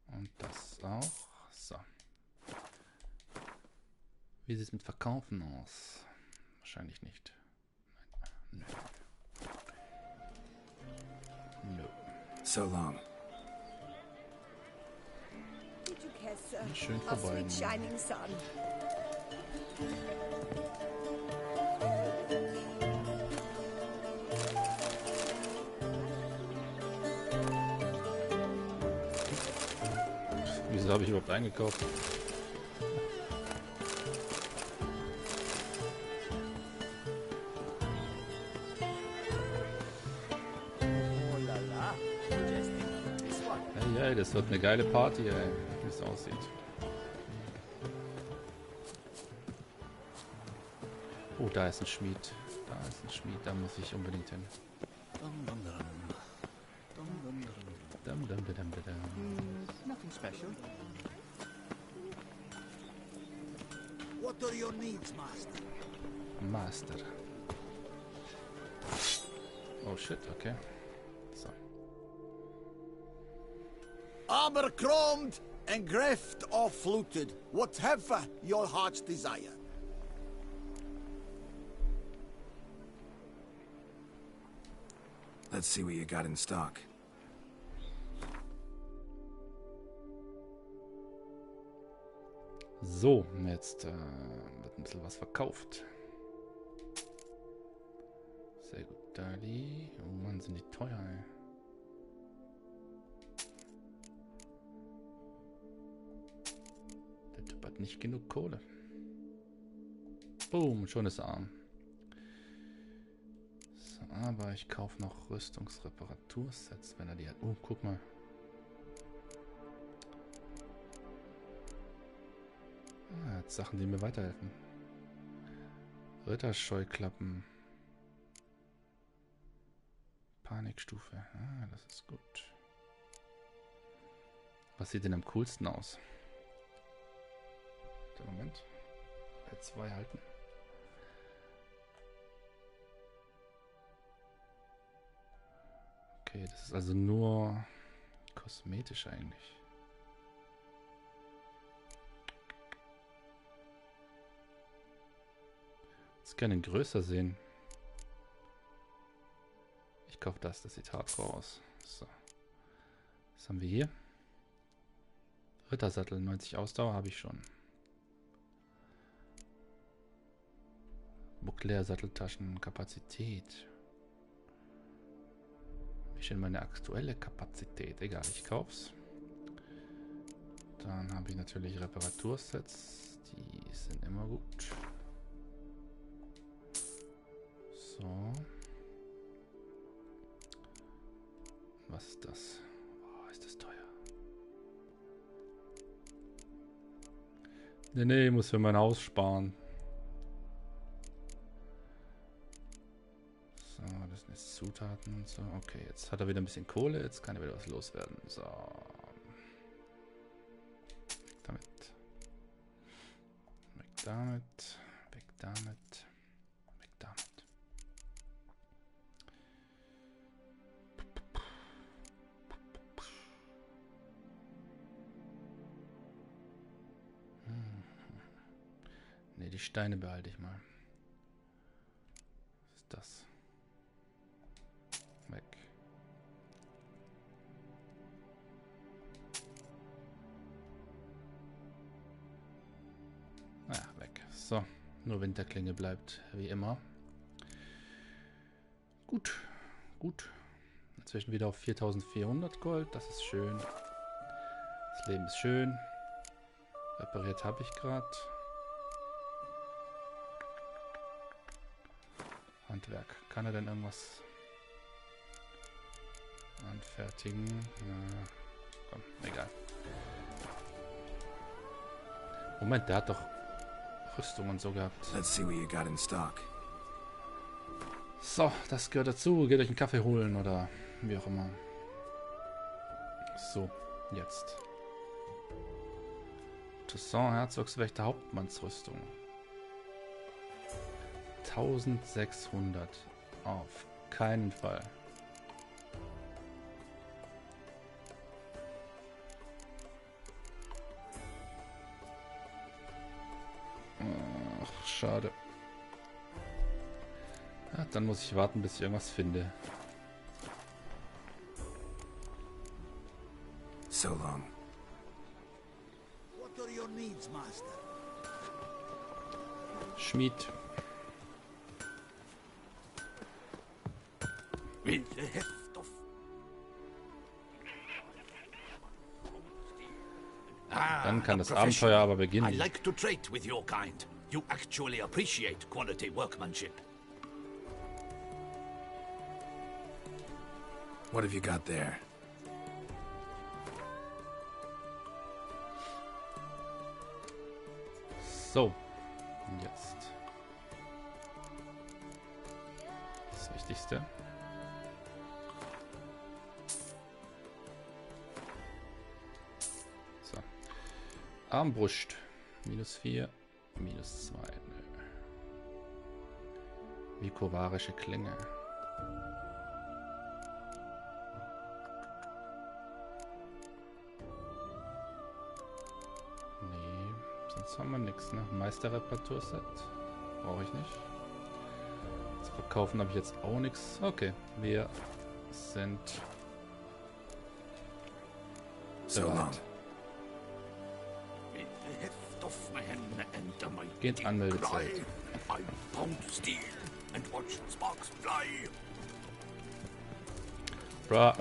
Und das auch. So. Wie sieht es mit Verkaufen aus? Wahrscheinlich nicht. Nein. Nö. No. So long. Schön vorbei. Wieso habe ich überhaupt eingekauft? Hey, das wird eine geile Party, ey, wie es aussieht. Oh, da ist ein Schmied. Da ist ein Schmied, da muss ich unbedingt hin. Nothing special. What are your needs, Master? Master. Oh shit, okay. So. Armor chromed and greft or fluted, whatever your heart's desire. Let's see what you got in stock. So, jetzt wird ein bisschen was verkauft. Sehr gut, da die. Oh Mann, sind die teuer, ey. Der Typ hat nicht genug Kohle. Boom, schon ist er arm. So, aber ich kaufe noch Rüstungsreparatursets, wenn er die hat. Oh, guck mal. Ah, jetzt Sachen, die mir weiterhelfen. Ritterscheuklappen. Panikstufe. Ah, das ist gut. Was sieht denn am coolsten aus? Der Moment. L2 halten. Okay, das ist also nur kosmetisch eigentlich. Ich kann ihn größer sehen. Ich kaufe das sieht hardcore aus. So. Was haben wir hier? Rittersattel, 90 Ausdauer habe ich schon. Buckler-Satteltaschen, Kapazität. Wie ist denn meine aktuelle Kapazität? Egal, ich kauf's. Dann habe ich natürlich Reparatursets. Die sind immer gut. So. Was ist das? Oh, ist das teuer. Nee, ich muss für mein Haus sparen. So, das sind jetzt Zutaten und so. Okay, jetzt hat er wieder ein bisschen Kohle. Jetzt kann er wieder was loswerden. So. Weg damit. Weg damit. Weg damit. Weg damit. Ne, die Steine behalte ich mal. Was ist das? Weg. Naja, weg. So, nur Winterklinge bleibt, wie immer. Gut, gut. Inzwischen wieder auf 4400 Gold, das ist schön. Das Leben ist schön. Repariert habe ich gerade. Handwerk. Kann er denn irgendwas anfertigen? Na, komm, egal. Moment, der hat doch Rüstung und so gehabt. Let's see what you got in stock. So, das gehört dazu. Geht euch einen Kaffee holen oder wie auch immer. So, jetzt. Toussaint Herzogswächter Hauptmannsrüstung. 1600. Auf keinen Fall. Ach, schade. Ja, dann muss ich warten, bis ich irgendwas finde. So long. What are your needs, Master? Schmied. Dann kann das Abenteuer aber beginnen. I like to trade with your kind. You actually appreciate quality workmanship. What have you got there? So. Und jetzt. Das Wichtigste. So. Armbrust. -4, -2. Vikovarische Klinge. Sonst haben wir nichts, ne? Meisterreparaturset. Brauche ich nicht. Zu verkaufen habe ich jetzt auch nichts. Okay, wir sind bereit. Geht Anmeldezeit. Bra.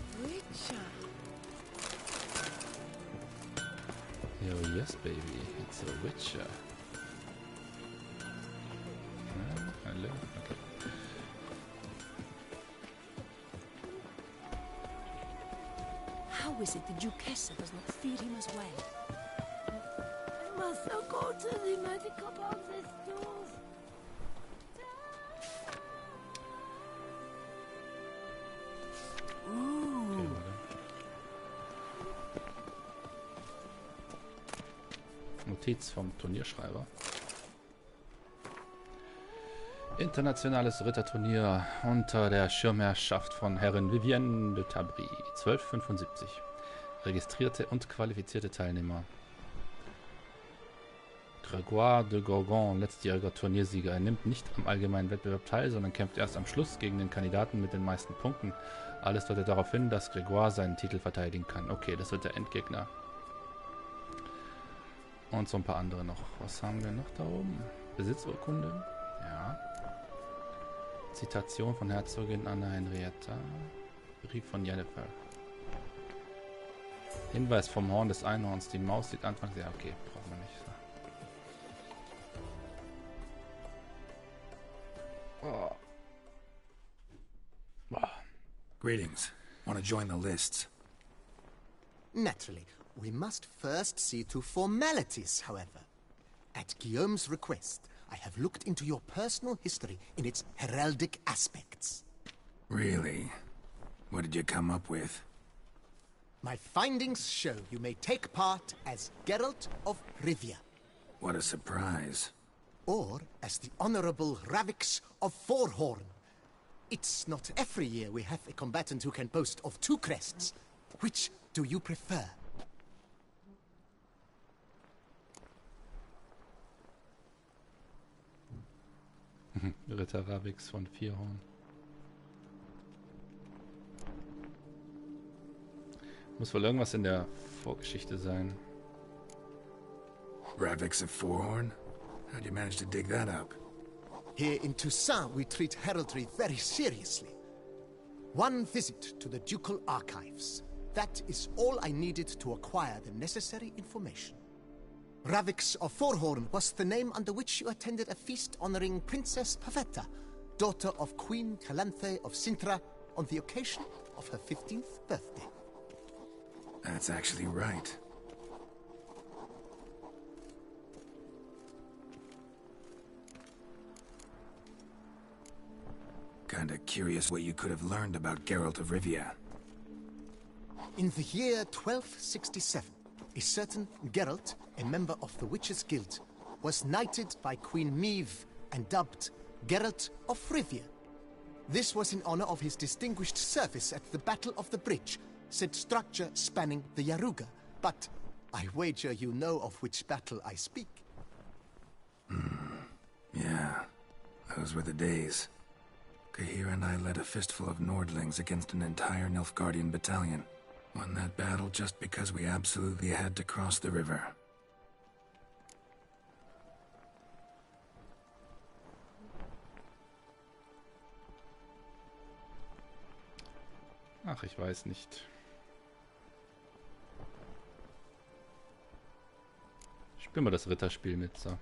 Oh yes, baby, it's a Witcher. Hello. Okay. How is it the Duchessa does not feed him as well? I must go to the medical office too. Notiz vom Turnierschreiber. Internationales Ritterturnier unter der Schirmherrschaft von Herrin Vivienne de Tabry, 1275. Registrierte und qualifizierte Teilnehmer. Grégoire de Gorgon, letztjähriger Turniersieger. Er nimmt nicht am allgemeinen Wettbewerb teil, sondern kämpft erst am Schluss gegen den Kandidaten mit den meisten Punkten. Alles deutet darauf hin, dass Grégoire seinen Titel verteidigen kann. Okay, das wird der Endgegner. Und so ein paar andere noch. Was haben wir noch da oben? Besitzurkunde. Ja. Zitation von Herzogin Anna Henrietta. Brief von Jennifer. Hinweis vom Horn des Einhorns. Die Maus sieht anfangs... Ja, okay. Brauchen wir nicht. Oh. Oh. Greetings. Want to join the lists? Naturally. We must first see to formalities, however. At Guillaume's request, I have looked into your personal history in its heraldic aspects. Really? What did you come up with? My findings show you may take part as Geralt of Rivia. What a surprise. Or as the Honorable Ravix of Forhorn. It's not every year we have a combatant who can boast of 2 crests. Which do you prefer? Ritter Ravix von Vierhorn. Muss wohl irgendwas in der Vorgeschichte sein. Ravix of Forhorn? How'd you manage to dig that up? Here in Toussaint, we treat heraldry very seriously. One visit to the ducal archives. That is all I needed to acquire the necessary information. Ravix of Forhorn was the name under which you attended a feast honoring Princess Pavetta, daughter of Queen Calanthe of Sintra, on the occasion of her 15th birthday. That's actually right. Kinda curious what you could have learned about Geralt of Rivia. In the year 1267, a certain Geralt, a member of the Witches' Guild, was knighted by Queen Meve and dubbed Geralt of Rivia. This was in honor of his distinguished service at the Battle of the Bridge, said structure spanning the Yaruga. But I wager you know of which battle I speak. Yeah, those were the days. Kahir and I led a fistful of Nordlings against an entire Nilfgaardian battalion. Won that battle just because we absolutely had to cross the river. Ach, ich weiß nicht. Spielen wir das Ritterspiel mit, so.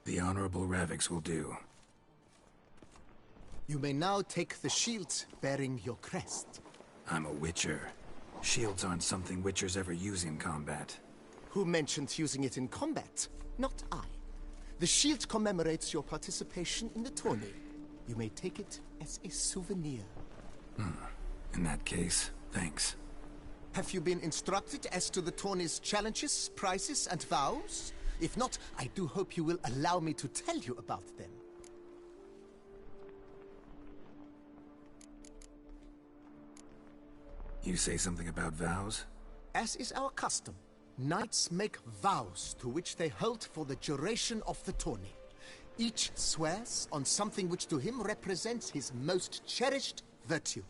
The Honorable Ravix will do. You may now take the shield bearing your crest. I'm a Witcher. Shields aren't something Witchers ever use in combat. Who mentioned using it in combat? Not I. The shield commemorates your participation in the tourney. You may take it as a souvenir. In that case, thanks. Have you been instructed as to the tourney's challenges, prizes, and vows? If not, I do hope you will allow me to tell you about them. You say something about vows? As is our custom, knights make vows to which they hold for the duration of the tourney. Each swears on something which to him represents his most cherished virtue.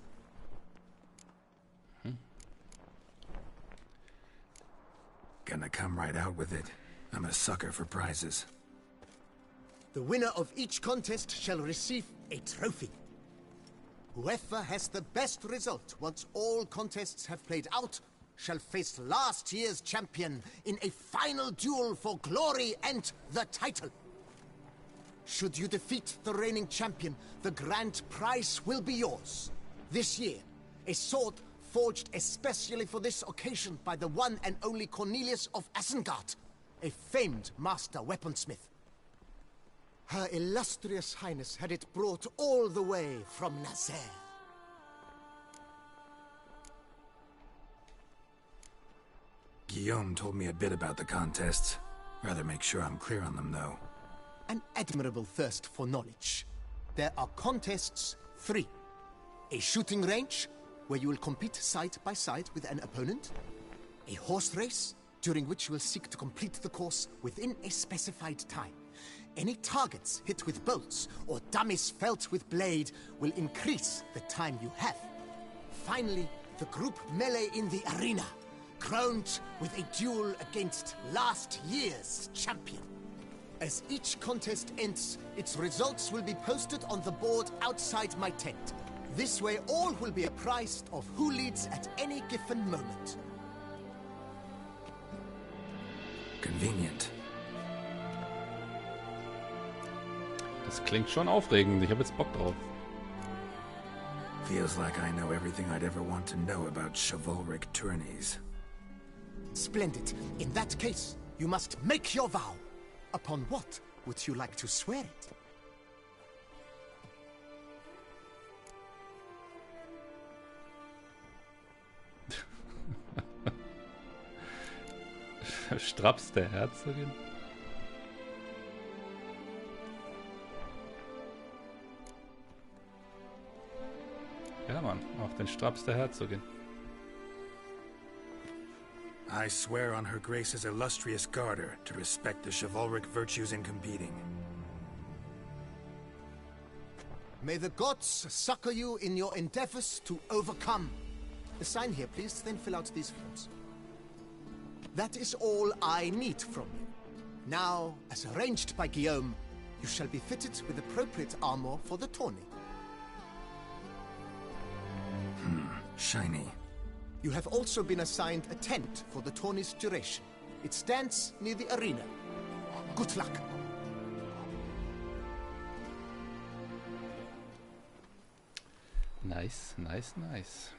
Gonna come right out with it. I'm a sucker for prizes. The winner of each contest shall receive a trophy. Whoever has the best result once all contests have played out shall face last year's champion in a final duel for glory and the title. Should you defeat the reigning champion, the grand prize will be yours. This year, a sword forged especially for this occasion by the one and only Cornelius of Isengard, a famed master weaponsmith. Her illustrious highness had it brought all the way from Nazaire. Guillaume told me a bit about the contests. Rather make sure I'm clear on them, though. An admirable thirst for knowledge. There are contests 3. A shooting range, where you will compete side by side with an opponent. A horse race, during which you will seek to complete the course within a specified time. Any targets hit with bolts or dummies felt with blade will increase the time you have. Finally, the group melee in the arena, crowned with a duel against last year's champion. As each contest ends, its results will be posted on the board outside my tent. This way all will be apprised of who leads at any given moment. Convenient. Das klingt schon aufregend. Ich habe jetzt Bock drauf. Feels like I know everything I'd ever want to know about chivalric tourneys. Splendid. In that case, you must make your vow. Upon what would you like to swear it? Straps der Herzogin? Ja, Mann, auf den Straps der Herzogin. I swear on Her Grace's illustrious garter to respect the chivalric virtues in competing. May the gods succor you in your endeavors to overcome. Sign here, please, then fill out these forms. That is all I need from you. Now, as arranged by Guillaume, you shall be fitted with appropriate armor for the tourney. Shiny. You have also been assigned a tent for the tourney's duration. It stands near the arena. Good luck. Nice, nice, nice.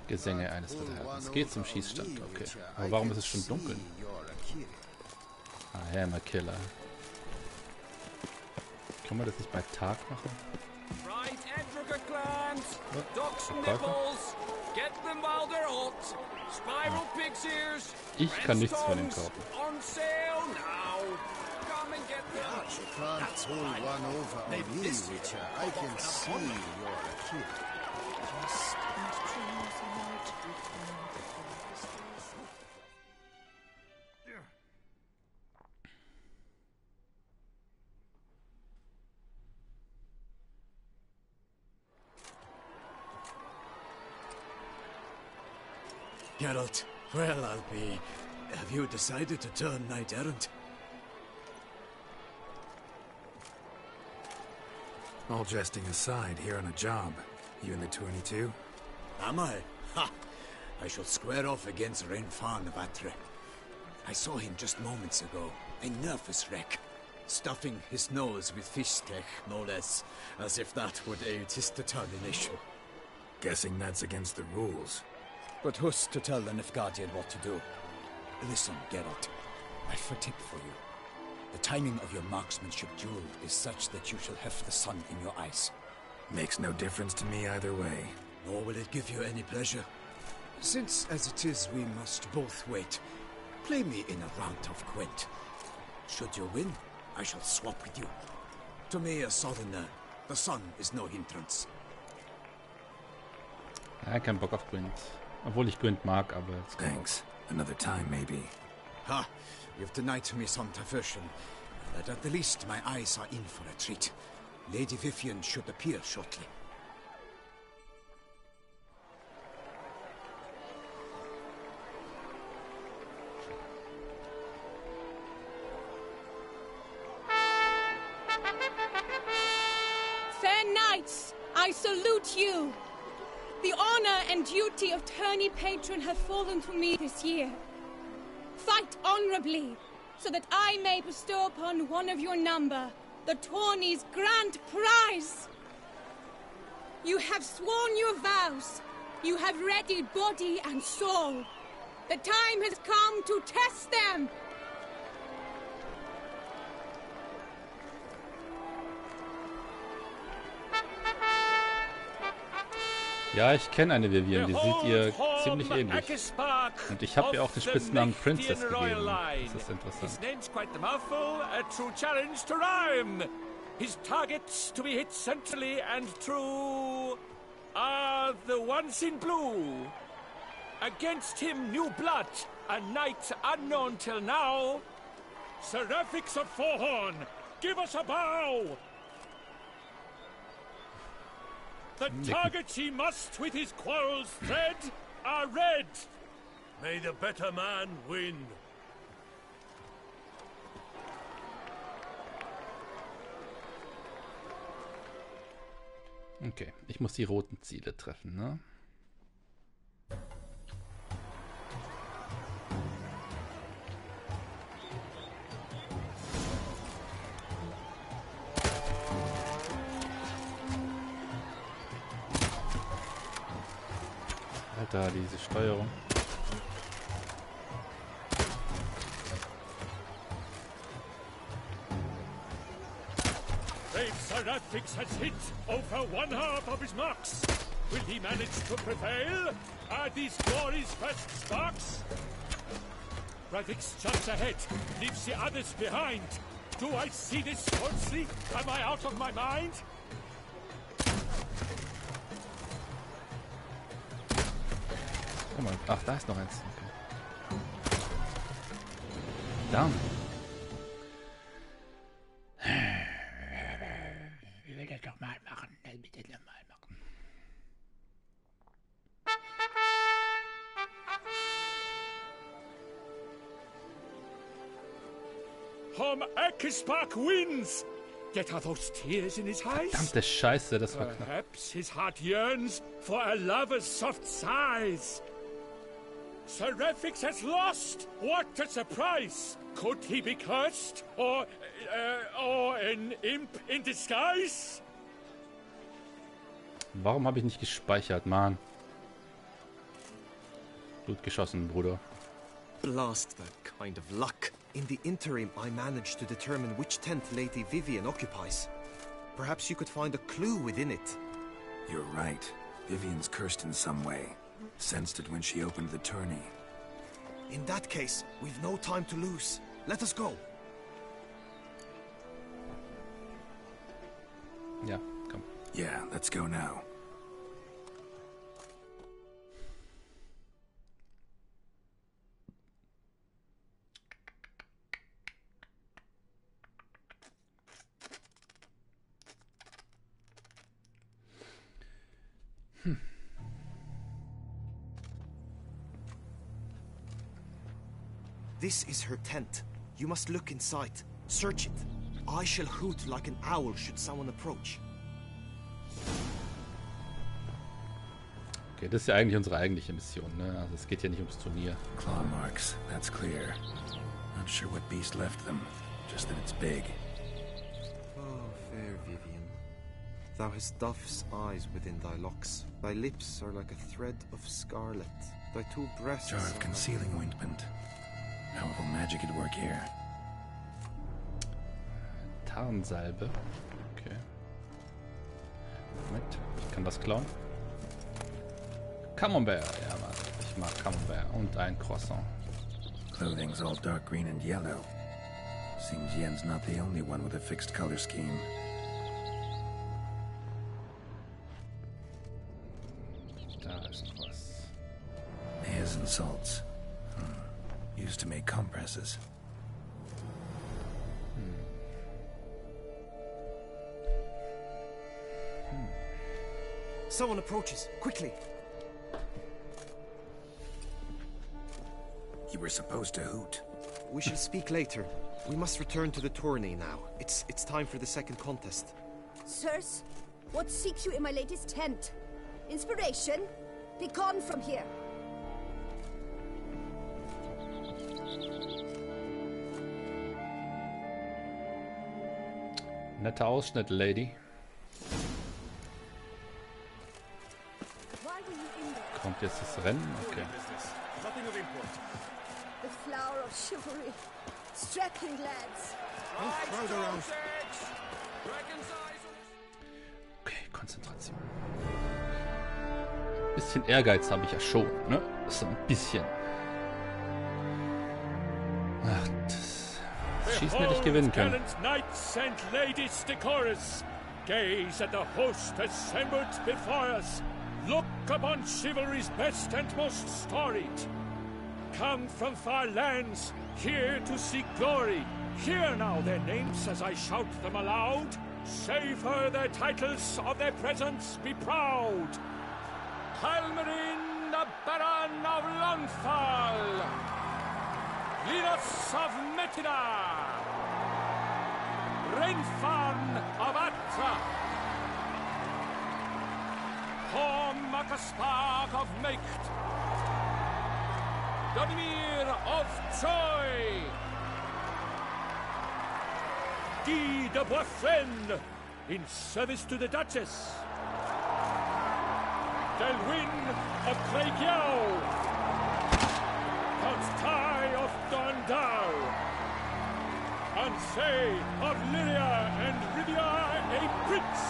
Gesänge eines Ritterherzens. Geht zum Schießstand, okay. Aber warum ist es schon dunkel? Ah, Hammer Killer. Kann man das nicht bei Tag machen? Ich kann nichts von dem kaufen. Geralt, well, I'll be... Have you decided to turn knight-errant? All jesting aside, here on a job. You in the 22? Am I? Ha! I shall square off against Renfan of Atre. I saw him just moments ago. A nervous wreck. Stuffing his nose with fish steak, no less. As if that would aid his determination. Guessing that's against the rules. But who's to tell the Nilfgaardian what to do? Listen, Geralt. I've a tip for you. The timing of your marksmanship duel is such that you shall have the sun in your eyes. Makes no difference to me either way. Nor will it give you any pleasure. Since, as it is, we must both wait, play me in a round of Gwent. Should you win, I shall swap with you. To me, a southerner, the sun is no hindrance. Ja, kein Bock auf Gwent. Obwohl ich Gwent mag, aber... Thanks. Another time, maybe. Ha! You've denied me some diversion, but at the least my eyes are in for a treat. Lady Vivian should appear shortly. Fair knights, I salute you! The honor and duty of tourney patron have fallen to me this year. Fight honorably, so that I may bestow upon one of your number the tourney's grand prize. You have sworn your vows. You have readied body and soul. The time has come to test them. Ja, ich kenne eine Vivian, die sieht ihr ziemlich ähnlich. Und ich habe ihr auch den Spitznamen Princess gegeben. Das ist interessant. His name's quite the mouthful, a true challenge to rhyme. His targets to be hit centrally and true are the ones in blue. Against him, new blood, a knight unknown till now. Seraphics of Forehorn, give us a bow! The targets he must with his quarrels thread are red. May the better man win. Okay, ich muss die roten Ziele treffen, ne? Alter, diese Steuerung. Brave Seraphics has hit over one half of his marks. Will he manage to prevail? Are these glories first sparks? Ravix jumps ahead, leaves the others behind. Do I see this falsely? Am I out of my mind? Guck mal, ach, da ist noch eins. Okay. Down. Ich will das doch mal machen. Das bitte noch mal machen. Hom Ekispark wins! Yet are those tears in his eyes? Verdammte Scheiße, das war knapp. Perhaps his heart yearns for a lover's soft sighs. Seraphics has lost! What a surprise! Could he be cursed? Or an imp in disguise? Warum habe ich nicht gespeichert, Mann? Blut geschossen, Bruder. Blast that kind of luck. In the interim, I managed to determine which tent Lady Vivian occupies. Perhaps you could find a clue within it. You're right. Vivian's cursed in some way. Sensed it when she opened the tourney. In that case, we've no time to lose. Let us go. Ja, komm. Yeah, let's go now. This is her tent. You must look inside. Search it. I shall hoot like an owl should someone approach. Okay, das ist ja eigentlich unsere eigentliche Mission, ne? Also es geht ja nicht ums Turnier. Claw marks, that's clear. Not sure what beast left them, just that it's big. Oh, fair Vivian. Thou hast dove's eyes within thy locks. Thy lips are like a thread of scarlet. Thy two breasts Jar of concealing ointment. How will magic at work here? Tarnsalbe. Okay. Moment, ich kann was klauen. Camembert, ja Mann. Ich mag Camembert und ein Croissant. Clothing's all dark green and yellow. Seems Yen's not the only one with a fixed color scheme. Da ist noch was. Hairs and salts. Used to make compresses. Someone approaches. Quickly. You were supposed to hoot. We shall speak later. We must return to the tourney now. It's time for the second contest. Sirs, what seeks you in my latest tent? Inspiration? Be gone from here. Netter Ausschnitt, Lady. Kommt jetzt das Rennen? Okay. The flower of chivalry. Strapping lads. Okay, Konzentration. Bisschen Ehrgeiz habe ich ja schon, ne? So ein bisschen. Ach, das Schießen hätte ich gewinnen können. Gallant knights and ladies decorous, gaze at the host assembled before us. Look upon chivalry's best and most storied. Come from far lands, here to seek glory. Hear now their names as I shout them aloud. Savor their titles, of their presence be proud. Halmarin, the Baron of Lonfall. Linus of Metida. Renfarn of Atra. Horm Makaspar of Meikt. Donimir of Troy. Guy de Boisfren, in service to the Duchess. Delwyn of Craigyow. Count Ty of Dondal. Ansay of Lyria and Rivia a Prince.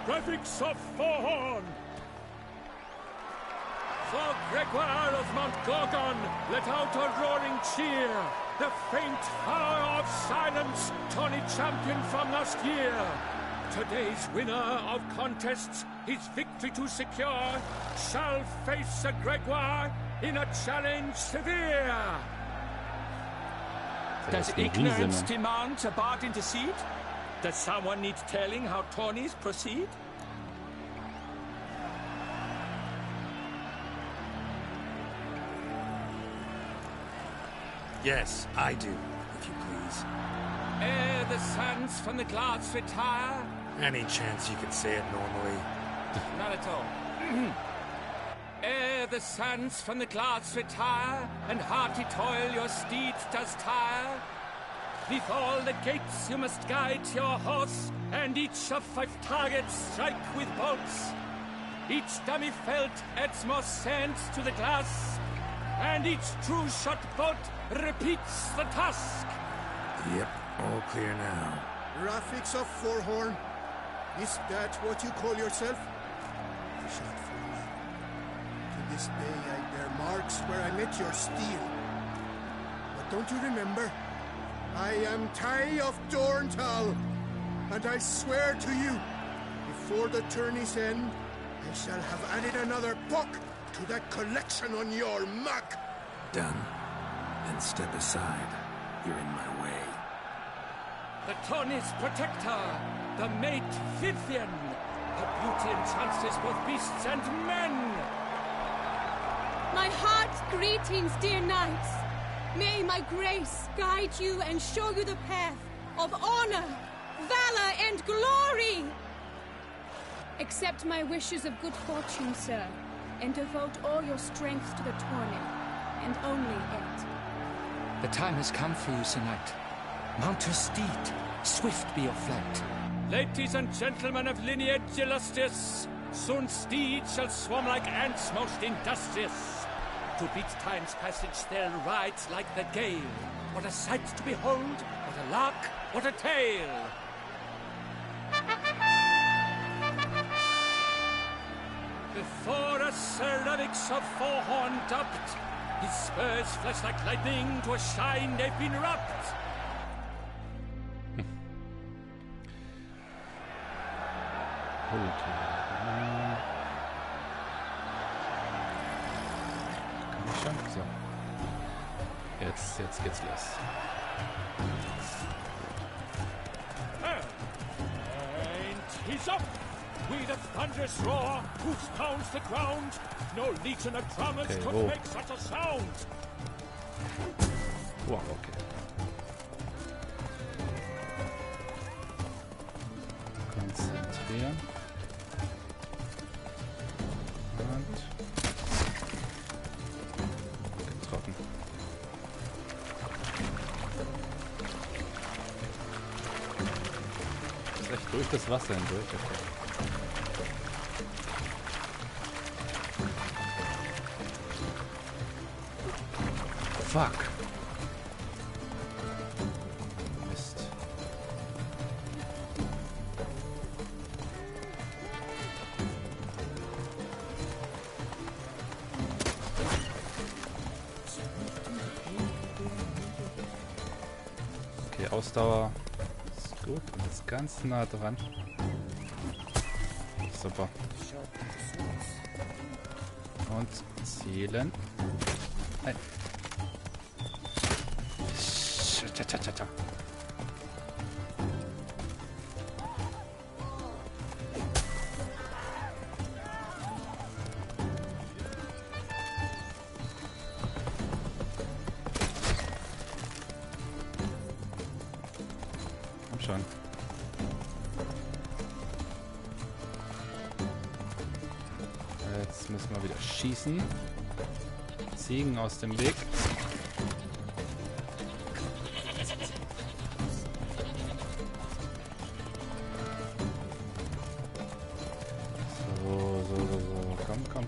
Graphics of Forhorn. For Gregoire of Mount Gorgon, let out a roaring cheer. The faint power of silence, tourney champion from last year. Today's winner of contests, his victory to secure, shall face a Gregoire in a challenge severe. Does ignorance demand a bard intercede? Does someone need telling how tourneys proceed? Yes, I do, if you please. Ere the suns from the glass retire. Any chance you can say it normally? Not at all. Ere the suns from the glass retire, and hearty toil your steeds does tire, neath all the gates you must guide your horse, and each of 5 targets strike with bolts. Each dummy felt adds more sand to the glass, and each true shot bolt repeats the task. Yep, all clear now. Graphics of Forehorn. Is that what you call yourself? You shot for me. To this day I bear marks where I met your steel. But don't you remember? I am Tai of Dorntal, and I swear to you, before the tourney's end, I shall have added another book to that collection on your mug. Done. And step aside. You're in my way. The tourney's protector, the mate Vivian, her beauty enchants both beasts and men. My heart's greetings, dear knights. May my grace guide you and show you the path of honor, valor, and glory. Accept my wishes of good fortune, sir, and devote all your strength to the tourney, and only it. The time has come for you, Sir Knight. Mount your steed. Swift be your flight. Ladies and gentlemen of lineage illustrious, soon steeds shall swarm like ants most industrious. To beat time's passage they'll ride like the gale. What a sight to behold, what a lark, what a tale! Before us Sir Ravix of Forehorn dubbed, his spurs flash like lightning, to a shine they've been rubbed. So. Jetzt geht's los. And he's up! With a thunderous roar, hoofs pounds the ground. No legion of drummers could make such a sound. Wow, okay. Konzentrieren. Und getroffen. Das ist echt durch das Wasser hindurch. Okay. Fuck. Mist. Okay, Ausdauer ist gut und ist ganz nah dran. Super. Und zielen. Nein. Tata. Komm schon. Jetzt müssen wir wieder schießen. Ziegen aus dem Weg.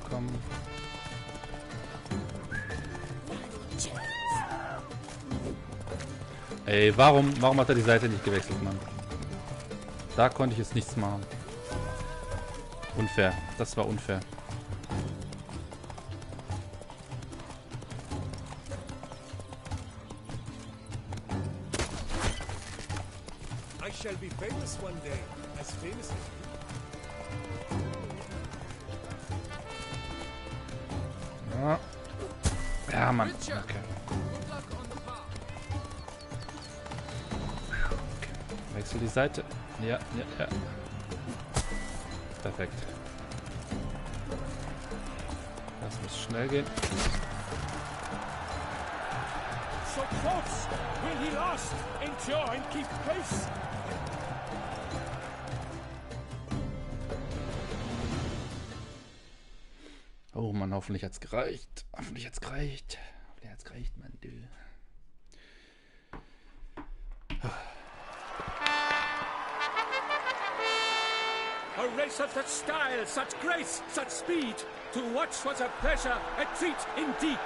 Komm. Ey, warum hat er die Seite nicht gewechselt, Mann? Da konnte ich jetzt nichts machen. Unfair. Das war unfair. I shall be famous one day, as famous as you. Ja, Mann. Okay. Wechsel die Seite. Ja. Perfekt. Das muss schnell gehen. So close! Will he last? Endure and keep pace! Oh Mann, hoffentlich hat's gereicht. Hoffentlich hat's gereicht, Mann, du. A race of such style, such grace, such speed. To watch was a pleasure, a treat indeed.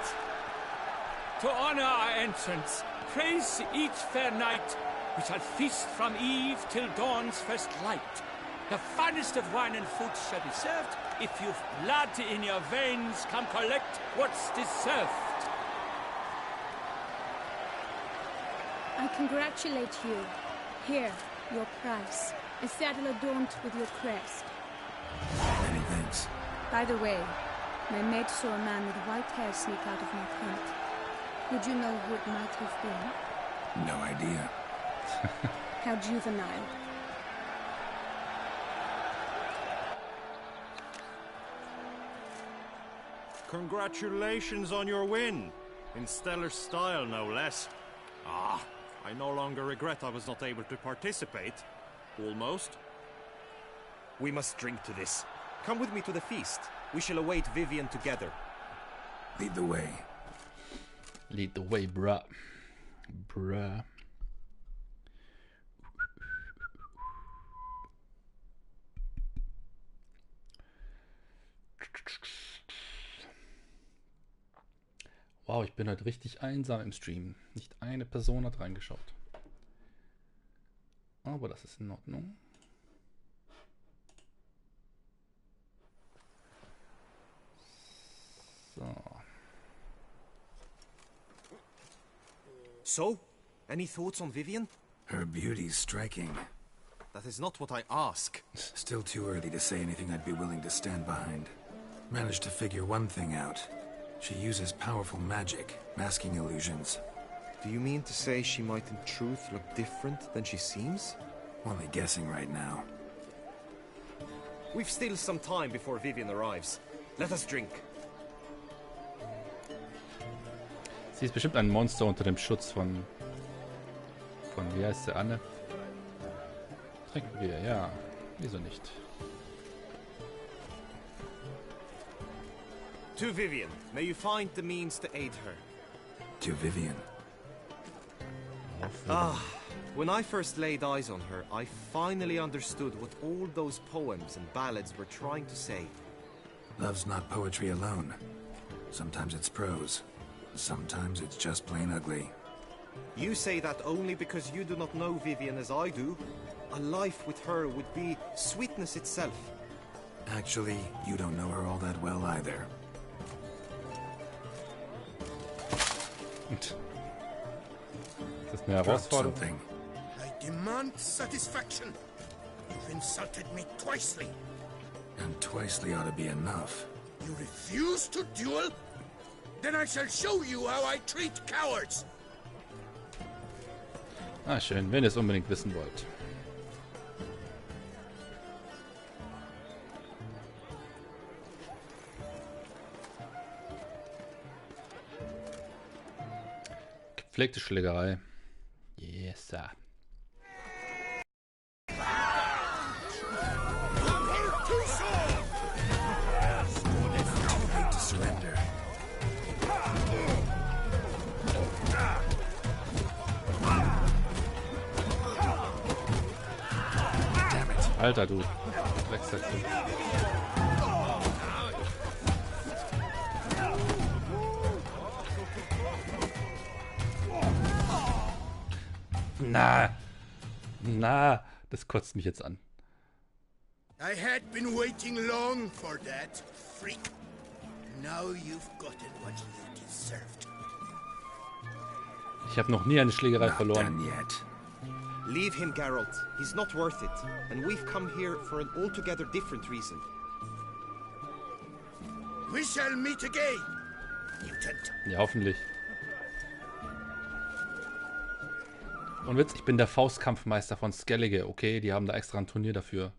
To honor our entrance, praise each fair night, we shall feast from eve till dawn's first light. The finest of wine and food shall be served. If you've blood in your veins, come collect what's deserved. I congratulate you. Here, your prize. A saddle adorned with your crest. Many thanks. By the way, my mate saw a man with white hair sneak out of my tent. Would you know who it might have been? No idea. How juvenile. Congratulations on your win. In stellar style, no less. Ah, I no longer regret I was not able to participate. Almost. We must drink to this. Come with me to the feast. We shall await Vivian together. Lead the way. Lead the way, bruh. Bruh. Wow, ich bin heute richtig einsam im Stream. Nicht eine Person hat reingeschaut. Aber das ist in Ordnung. So. So, any thoughts on Vivian? Her beauty's striking. That is not what I ask. Still too early to say anything I'd be willing to stand behind. Managed to figure one thing out. She uses powerful magic, masking illusions. Do you mean to say she might in truth look different than she seems? Only guessing right now. We've still some time before Vivian arrives. Let us drink. Sie ist bestimmt ein Monster unter dem Schutz von wie heißt sie, Anne? Trinken wir, ja. Wieso nicht? To Vivian, may you find the means to aid her. To Vivian. Ah, when I first laid eyes on her, I finally understood what all those poems and ballads were trying to say. Love's not poetry alone. Sometimes it's prose. Sometimes it's just plain ugly. You say that only because you do not know Vivian as I do. A life with her would be sweetness itself. Actually, you don't know her all that well either. Das ist eine Herausforderung. I demand satisfaction. You've insulted me twicely. And twicely ought to be enough. You refuse to duel? Then I shall show you how I treat cowards. Ah, schön, wenn ihr es unbedingt wissen wollt. Gepflegte Schlägerei. Yes, sir. Alter, du. Drecksäckchen. Na, das kotzt mich jetzt an. I had been waiting long for that, freak. Now you've gotten what you deserved. Ich habe noch nie eine Schlägerei verloren. Leave him, Geralt. He's not worth it. And we've come here for an altogether different reason. We shall meet again, mutant. Ja, hoffentlich. Und Witz, ich bin der Faustkampfmeister von Skellige. Okay, die haben da extra ein Turnier dafür.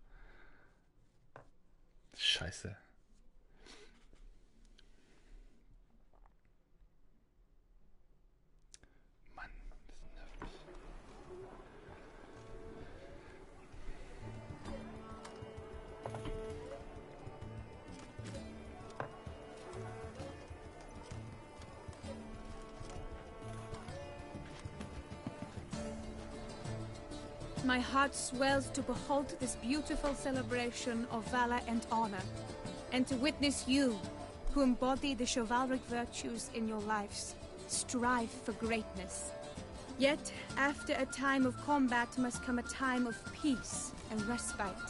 Scheiße. my heart swells to behold this beautiful celebration of valor and honor, and to witness you, who embody the chivalric virtues in your lives, strive for greatness. Yet, after a time of combat must come a time of peace and respite.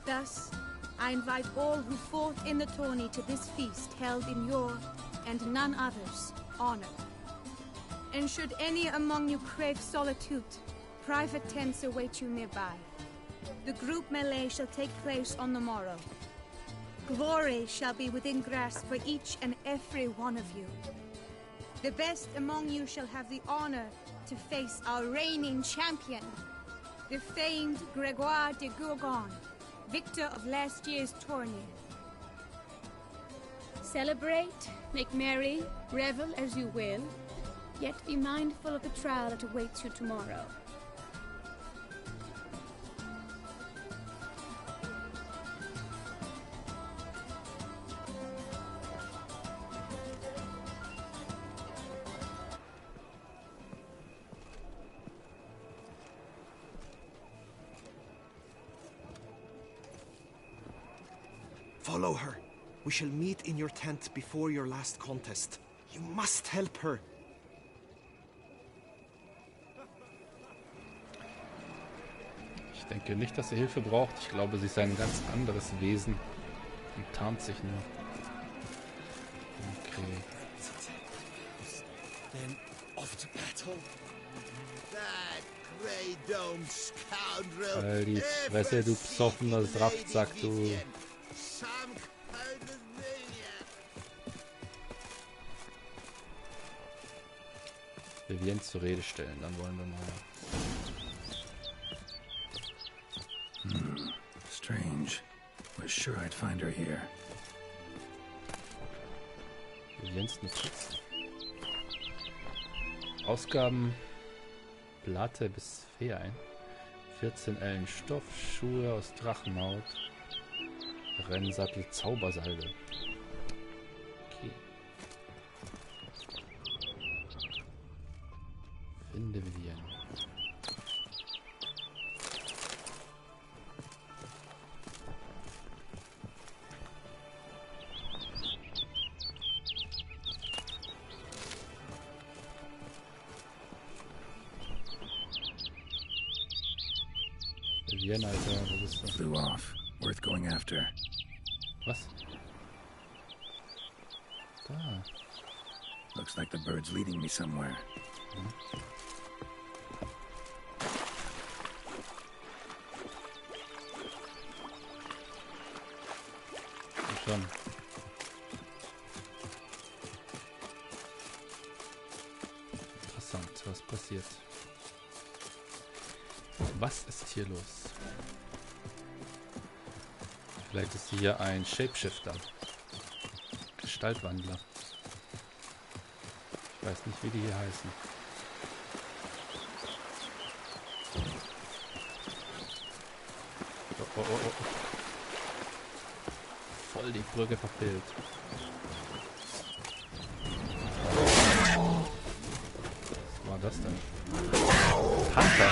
Thus, I invite all who fought in the tourney to this feast held in your, and none other's, honor. And should any among you crave solitude, private tents await you nearby. The group melee shall take place on the morrow. Glory shall be within grasp for each and every one of you. The best among you shall have the honor to face our reigning champion, the famed Gregoire de Gourgon, victor of last year's tourney. Celebrate, make merry, revel as you will, yet be mindful of the trial that awaits you tomorrow. Follow her. We shall meet in your tent before your last contest. You must help her. Ich denke nicht, dass sie Hilfe braucht. Ich glaube, sie ist ein ganz anderes Wesen und tarnt sich nur. Okay. Then off to battle. That grey dome scoundrel. Halt die Fresse, du besoffener Saftsack, du. Vivienne zur Rede stellen, dann wollen wir mal. Strange. Was sure I'd find her here. Viviennes Notiz. Ausgaben Platte bis Fee-ein. 14 Ellen Stoff, Schuhe aus Drachenhaut, Rennsattel, Zaubersalbe. Okay. Finde Vivienne. Vivienne, Alter, wo bist du? Flew off. Worth going after. Was? Da. Looks like the bird's leading me somewhere. Schon. Interessant, was passiert? Was ist hier los? Vielleicht ist hier ein Shapeshifter. Gestaltwandler. Ich weiß nicht, wie die hier heißen. Oh, oh, oh, oh. Voll die Brücke verfehlt. Was war das denn? Panther!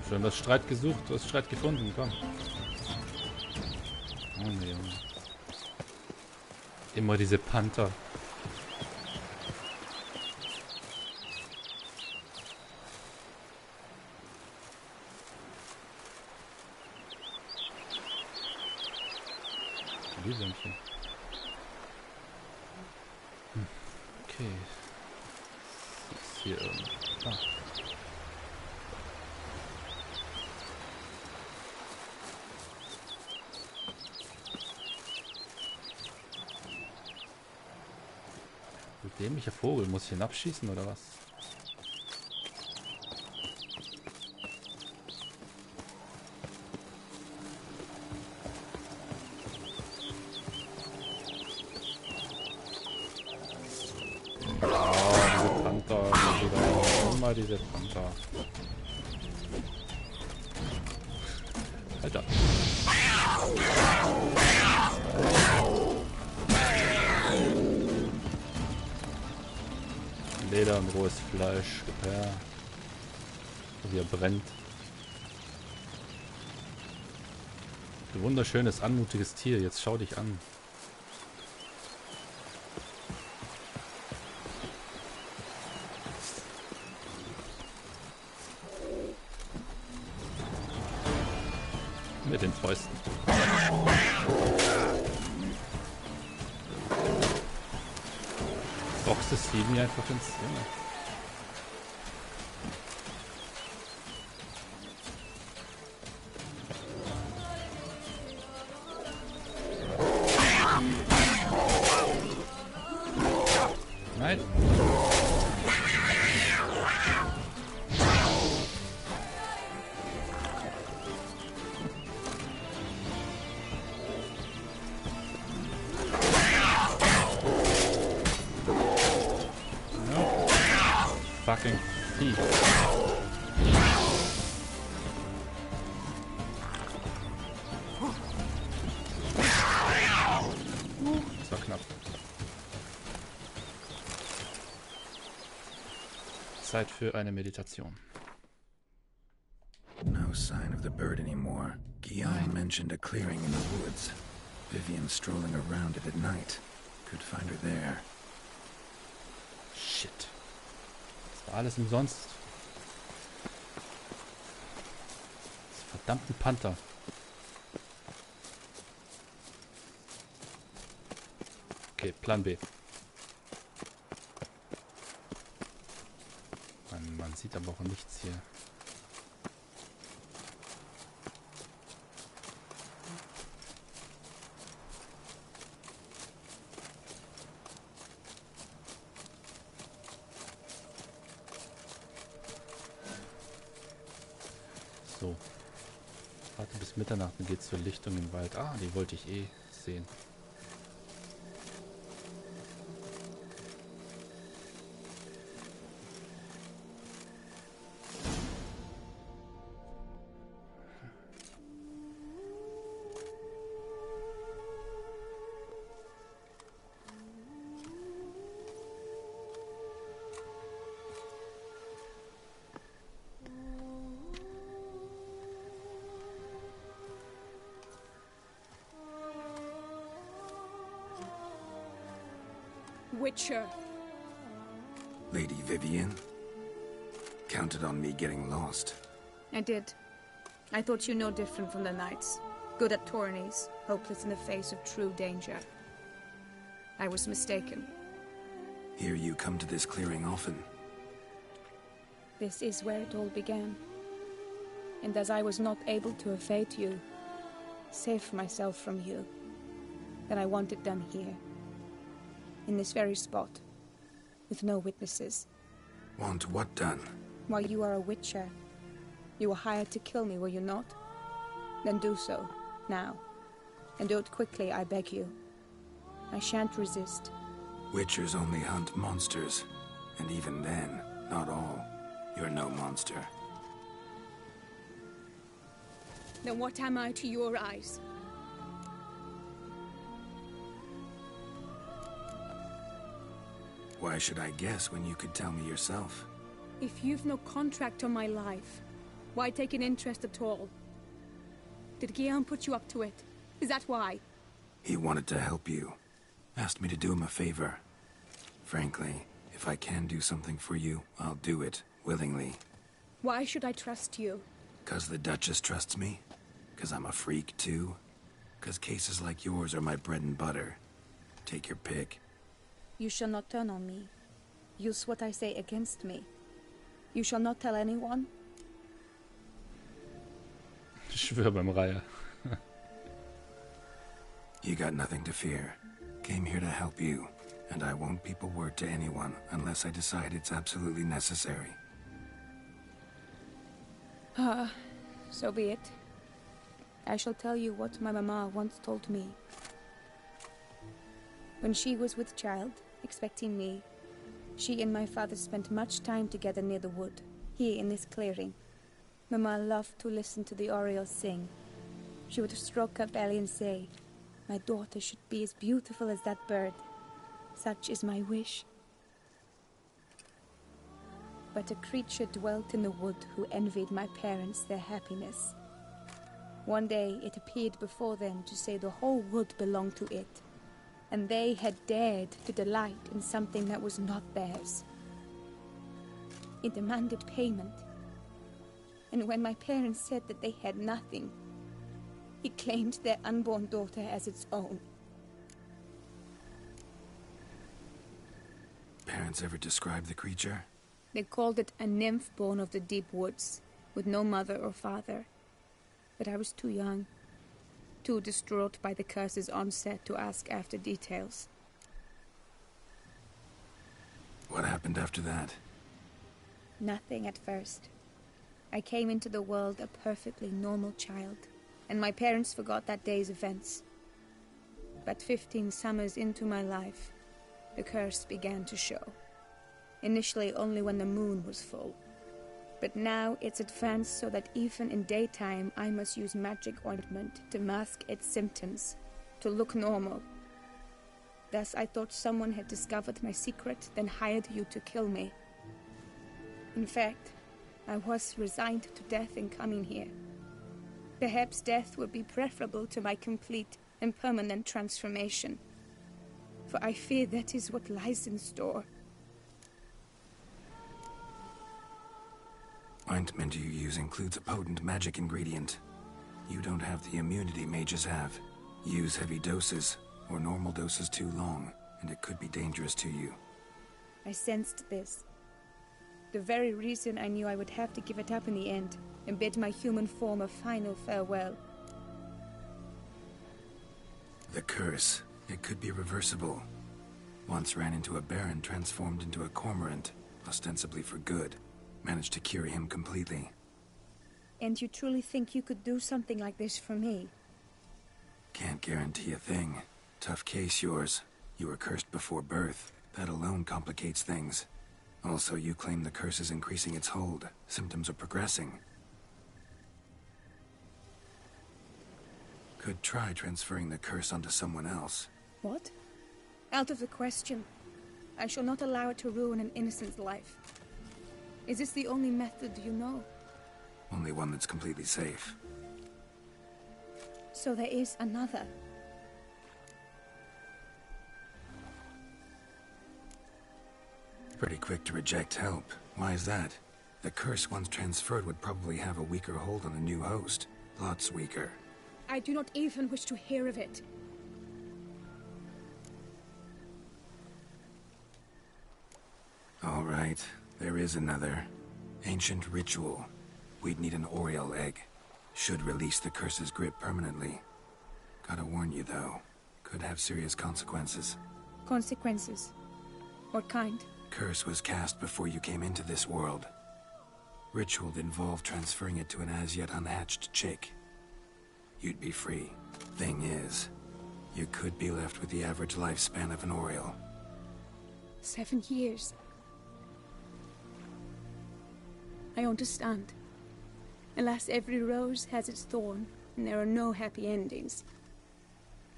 Du hast Streit gesucht, du hast Streit gefunden, komm. Junge, Junge. Immer diese Panther. Glühwürmchen. Okay. Ist hier irgendwo. Ah. Dämlicher Vogel, muss ich ihn abschießen oder was? Oh, diese Panther, immer diese Panther. Alter. Leder und rohes Fleisch. Gepär. Wie er brennt. Du wunderschönes, anmutiges Tier. Jetzt schau dich an. Mit den Fäusten. Boxt es Steven einfach ins Zimmer. Nein. Fucking thief. Das war knapp. Zeit für eine Meditation. No sign of the bird anymore. Guillaume mentioned a clearing in the woods. Vivian strolling around it at night. Could find her there. Shit. Das war alles umsonst. Das verdammten Panther. Okay, Plan B. Man sieht aber auch nichts hier. So. Warte bis Mitternacht, dann geht's zur Lichtung im Wald. Ah, die wollte ich eh sehen. Witcher. Lady Vivian? Counted on me getting lost. I did. I thought you no different from the knights. Good at tourneys, hopeless in the face of true danger. I was mistaken. Hear you come to this clearing often. This is where it all began. And as I was not able to evade you, save myself from you, then I want it done here. In this very spot, with no witnesses. Want what done? Why, you are a witcher. You were hired to kill me, were you not? Then do so, now. And do it quickly, I beg you. I shan't resist. Witchers only hunt monsters. And even then, not all. You're no monster. Then what am I to your eyes? Why should I guess when you could tell me yourself? If you've no contract on my life, why take an interest at all? Did Guillaume put you up to it? Is that why? He wanted to help you. Asked me to do him a favor. Frankly, if I can do something for you, I'll do it, willingly. Why should I trust you? 'Cause the Duchess trusts me? 'Cause I'm a freak, too? 'Cause cases like yours are my bread and butter? Take your pick. You shall not turn on me. Use what I say against me. You shall not tell anyone. Ich schwöre beim Reiher. You got nothing to fear. Came here to help you, and I won't peep a word to anyone unless I decide it's absolutely necessary. So be it. I shall tell you what my mama once told me. When she was with child, expecting me, she and my father spent much time together near the wood, here in this clearing. Mama loved to listen to the orioles sing. She would stroke her belly and say, "My daughter should be as beautiful as that bird. Such is my wish." but a creature dwelt in the wood who envied my parents their happiness. One day it appeared before them to say the whole wood belonged to it, and they had dared to delight in something that was not theirs. It demanded payment, and when my parents said that they had nothing, it claimed their unborn daughter as its own. Parents ever describe the creature? They called it a nymph born of the deep woods, with no mother or father. But I was too young, too distraught by the curse's onset to ask after details. What happened after that? Nothing at first. I came into the world a perfectly normal child, and my parents forgot that day's events. But 15 summers into my life, the curse began to show. Initially only when the moon was full. But now it's advanced so that even in daytime I must use magic ointment to mask its symptoms, to look normal. Thus I thought someone had discovered my secret, then hired you to kill me. In fact, I was resigned to death in coming here. Perhaps death would be preferable to my complete and permanent transformation. For I fear that is what lies in store. Ointment you use includes a potent magic ingredient. You don't have the immunity mages have. Use heavy doses, or normal doses too long, and it could be dangerous to you. I sensed this. The very reason I knew I would have to give it up in the end, and bid my human form a final farewell. The curse. It could be reversible. Once ran into a baron transformed into a cormorant, ostensibly for good. Managed to cure him completely. And you truly think you could do something like this for me? Can't guarantee a thing. Tough case, yours. You were cursed before birth. That alone complicates things. Also, you claim the curse is increasing its hold. Symptoms are progressing. Could try transferring the curse onto someone else. What? Out of the question. I shall not allow it to ruin an innocent's life. Is this the only method you know? Only one that's completely safe. So there is another. Pretty quick to reject help. Why is that? The curse once transferred would probably have a weaker hold on the new host. Lots weaker. I do not even wish to hear of it. All right. There is another. Ancient ritual. We'd need an Oriole egg. Should release the curse's grip permanently. Gotta warn you, though. Could have serious consequences. Consequences? What kind? Curse was cast before you came into this world. Ritual involved transferring it to an as-yet unhatched chick. You'd be free. Thing is, you could be left with the average lifespan of an Oriole. 7 years. I understand. Alas, every rose has its thorn, and there are no happy endings.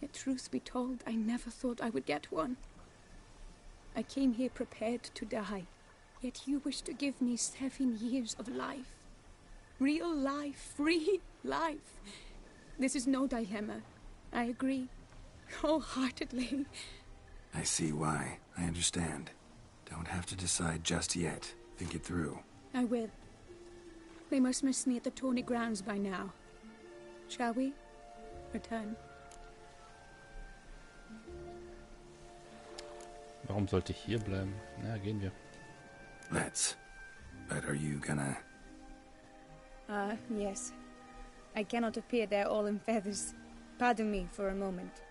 Yet truth be told, I never thought I would get one. I came here prepared to die, yet you wish to give me 7 years of life. Real life, free life. This is no dilemma. I agree, wholeheartedly. I see why. I understand. Don't have to decide just yet. Think it through. I will. They must miss me at the tourney grounds by now. Shall we? Return. Warum sollte ich hier bleiben? Na, gehen wir. Let's. But are you gonna... Yes. I cannot appear there all in feathers. Pardon me for a moment.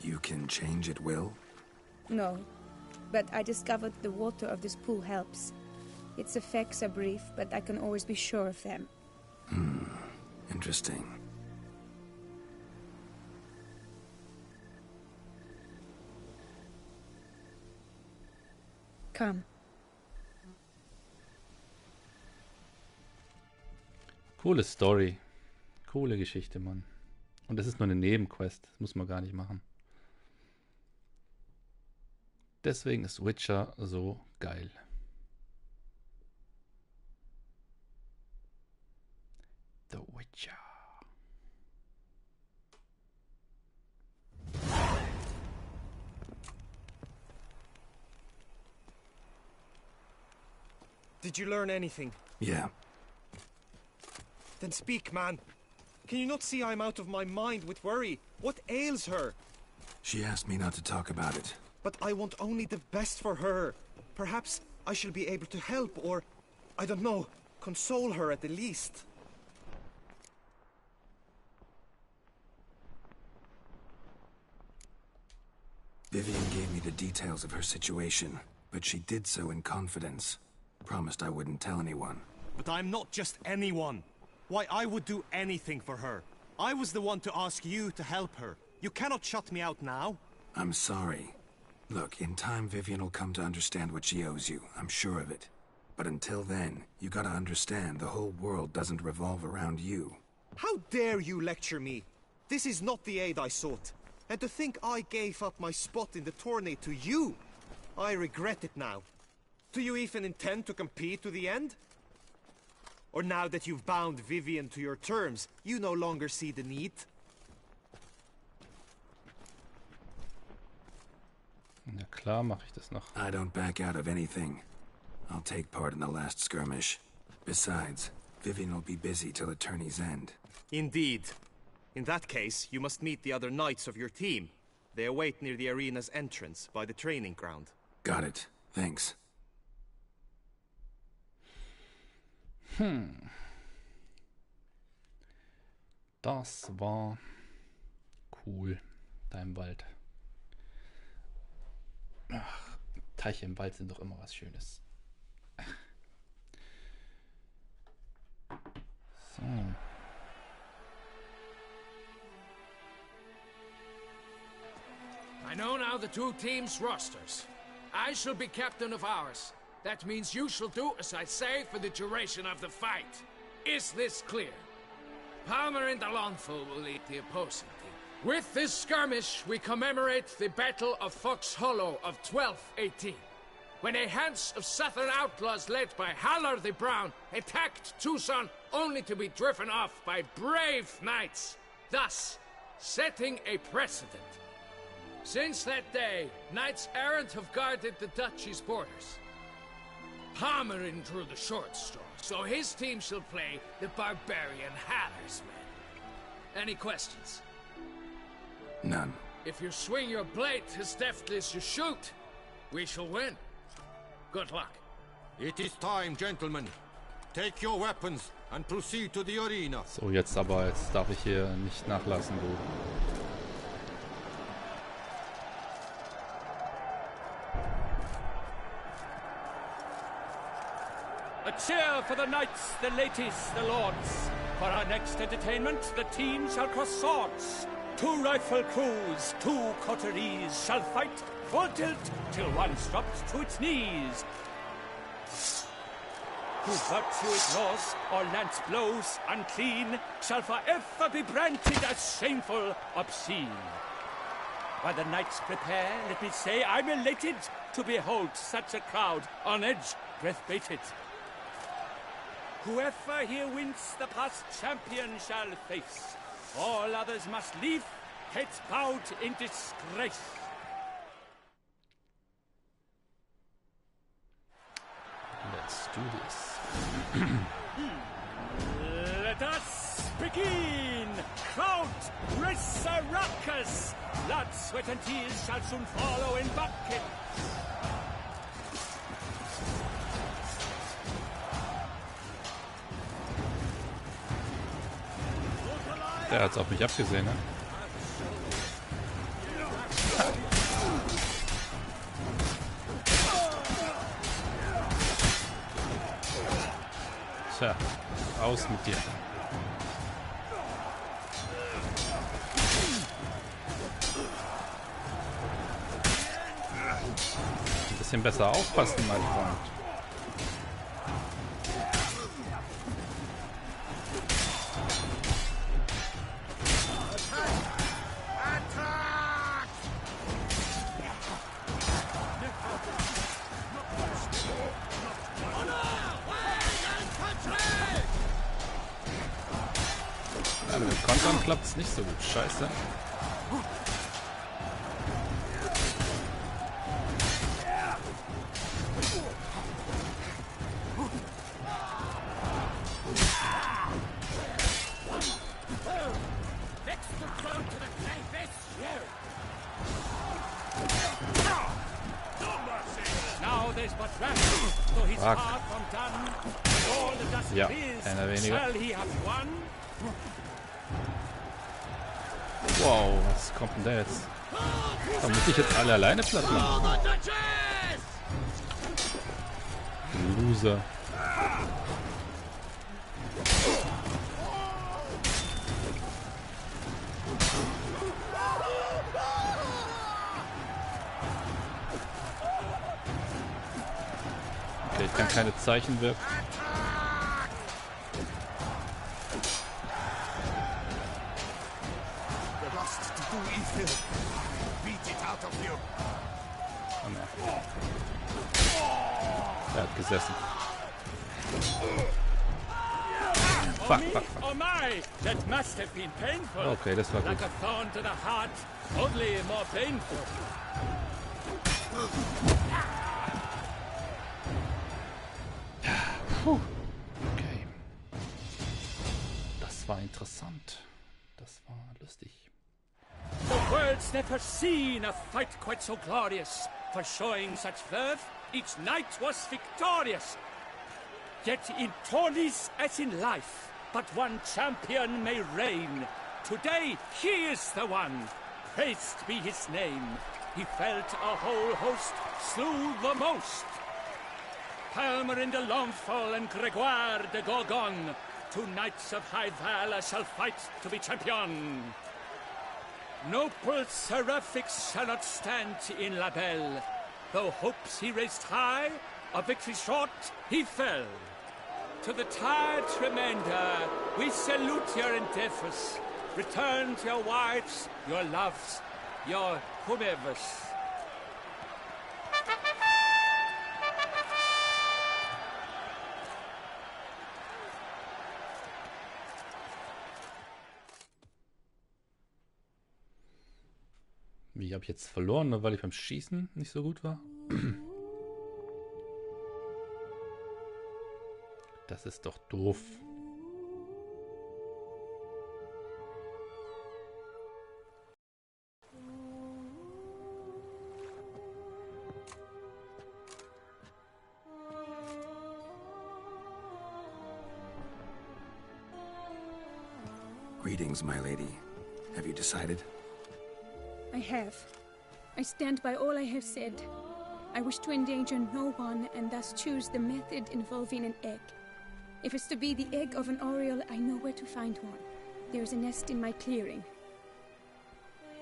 You can change at will? No, but I discovered the water of this pool helps. Its effects are brief, but I can always be sure of them. Interesting. Come. Coole Story. Coole Geschichte, Mann. Und das ist nur eine Nebenquest. Das muss man gar nicht machen. Deswegen ist Witcher so geil. The Witcher. Did you learn anything? Yeah. Then speak, man. Can you not see I'm out of my mind with worry? What ails her? She asked me not to talk about it. But I want only the best for her. Perhaps I shall be able to help or, I don't know, console her at the least. Vivian gave me the details of her situation, but she did so in confidence. Promised I wouldn't tell anyone. But I'm not just anyone. Why, I would do anything for her. I was the one to ask you to help her. You cannot shut me out now. I'm sorry. Look, in time Vivian will come to understand what she owes you. I'm sure of it. But until then, you gotta understand the whole world doesn't revolve around you. How dare you lecture me? This is not the aid I sought. And to think I gave up my spot in the tourney to you. I regret it now. Do you even intend to compete to the end? Or now that you've bound Vivian to your terms, you no longer see the need? Na klar mache ich das noch. I don't back out of anything. I'll take part in the last skirmish. Besides, Vivian will be busy till the tourney's end. Indeed. In that case, you must meet the other knights of your team. They await near the arena's entrance, by the training ground. Got it. Thanks. Das war cool. Da im Wald. Ach, Teiche im Wald sind doch immer was Schönes. So. I know now the two teams' rosters. I shall be captain of ours. That means you shall do as I say for the duration of the fight. Is this clear? Palmer and Alonso will lead the opposing team. With this skirmish, we commemorate the Battle of Fox Hollow of 1218, when a Hans of Southern outlaws led by Haller the Brown attacked Tucson only to be driven off by brave knights, thus setting a precedent. Since that day, knights errant have guarded the duchy's borders. Palmerin drew the short straw, so his team shall play the barbarian Haller's men. Any questions? None. If you swing your blade as deftly as you shoot, we shall win. Good luck. It is time, gentlemen. Take your weapons and proceed to the arena. So, jetzt darf ich hier nicht nachlassen, du. A cheer for the knights, the ladies, the lords. For our next entertainment, the team shall cross swords. 2 rifle crews, 2 coteries shall fight full tilt till one's dropped to its knees. Who virtue ignores or lance blows unclean shall forever be branded as shameful, obscene. While the knights prepare, let me say I'm elated to behold such a crowd on edge, breath-baited. Whoever here wins the past champion shall face. All others must leave, heads bowed in disgrace. Let's do this. Let us begin! Crowd, raise a ruckus! Blood, sweat and tears shall soon follow in buckets. Der hat's auf mich abgesehen, ne? Tja, aus mit dir. Ein bisschen besser aufpassen, mein Freund. Ja, mit Kontern klappt es nicht so gut. Scheiße. Fuck. Ja, einer weniger. Wow, was kommt denn da jetzt? Da muss ich jetzt alle alleine platt machen. Loser. Okay, ich kann keine Zeichen wirken. Oh ne. Er hat gesessen. Fuck, fuck, fuck. Oh my, that must have been painful. Okay, das war gut. Like a thorn to the heart, only more painful. Puh. Okay. Das war interessant. Das war lustig. The world's never seen a fight quite so glorious. For showing such verve, each knight was victorious. Yet in tourneys as in life, but one champion may reign. Today he is the one. Praised be his name. He felt a whole host, slew the most. Palmer in the Longfall and Gregoire de Gorgon. Two knights of high valor shall fight to be champion. Noble seraphics shall not stand in La Belle. Though hopes he raised high, of victory short he fell. To the tired remainder, we salute your endeavors. Return to your wives, your loves, your whomevers. Wie, habe ich jetzt verloren, nur weil ich beim Schießen nicht so gut war? Das ist doch doof. Greetings, my lady. Have you decided? I have. I stand by all I have said. I wish to endanger no one and thus choose the method involving an egg. If it's to be the egg of an oriole, I know where to find one. There is a nest in my clearing.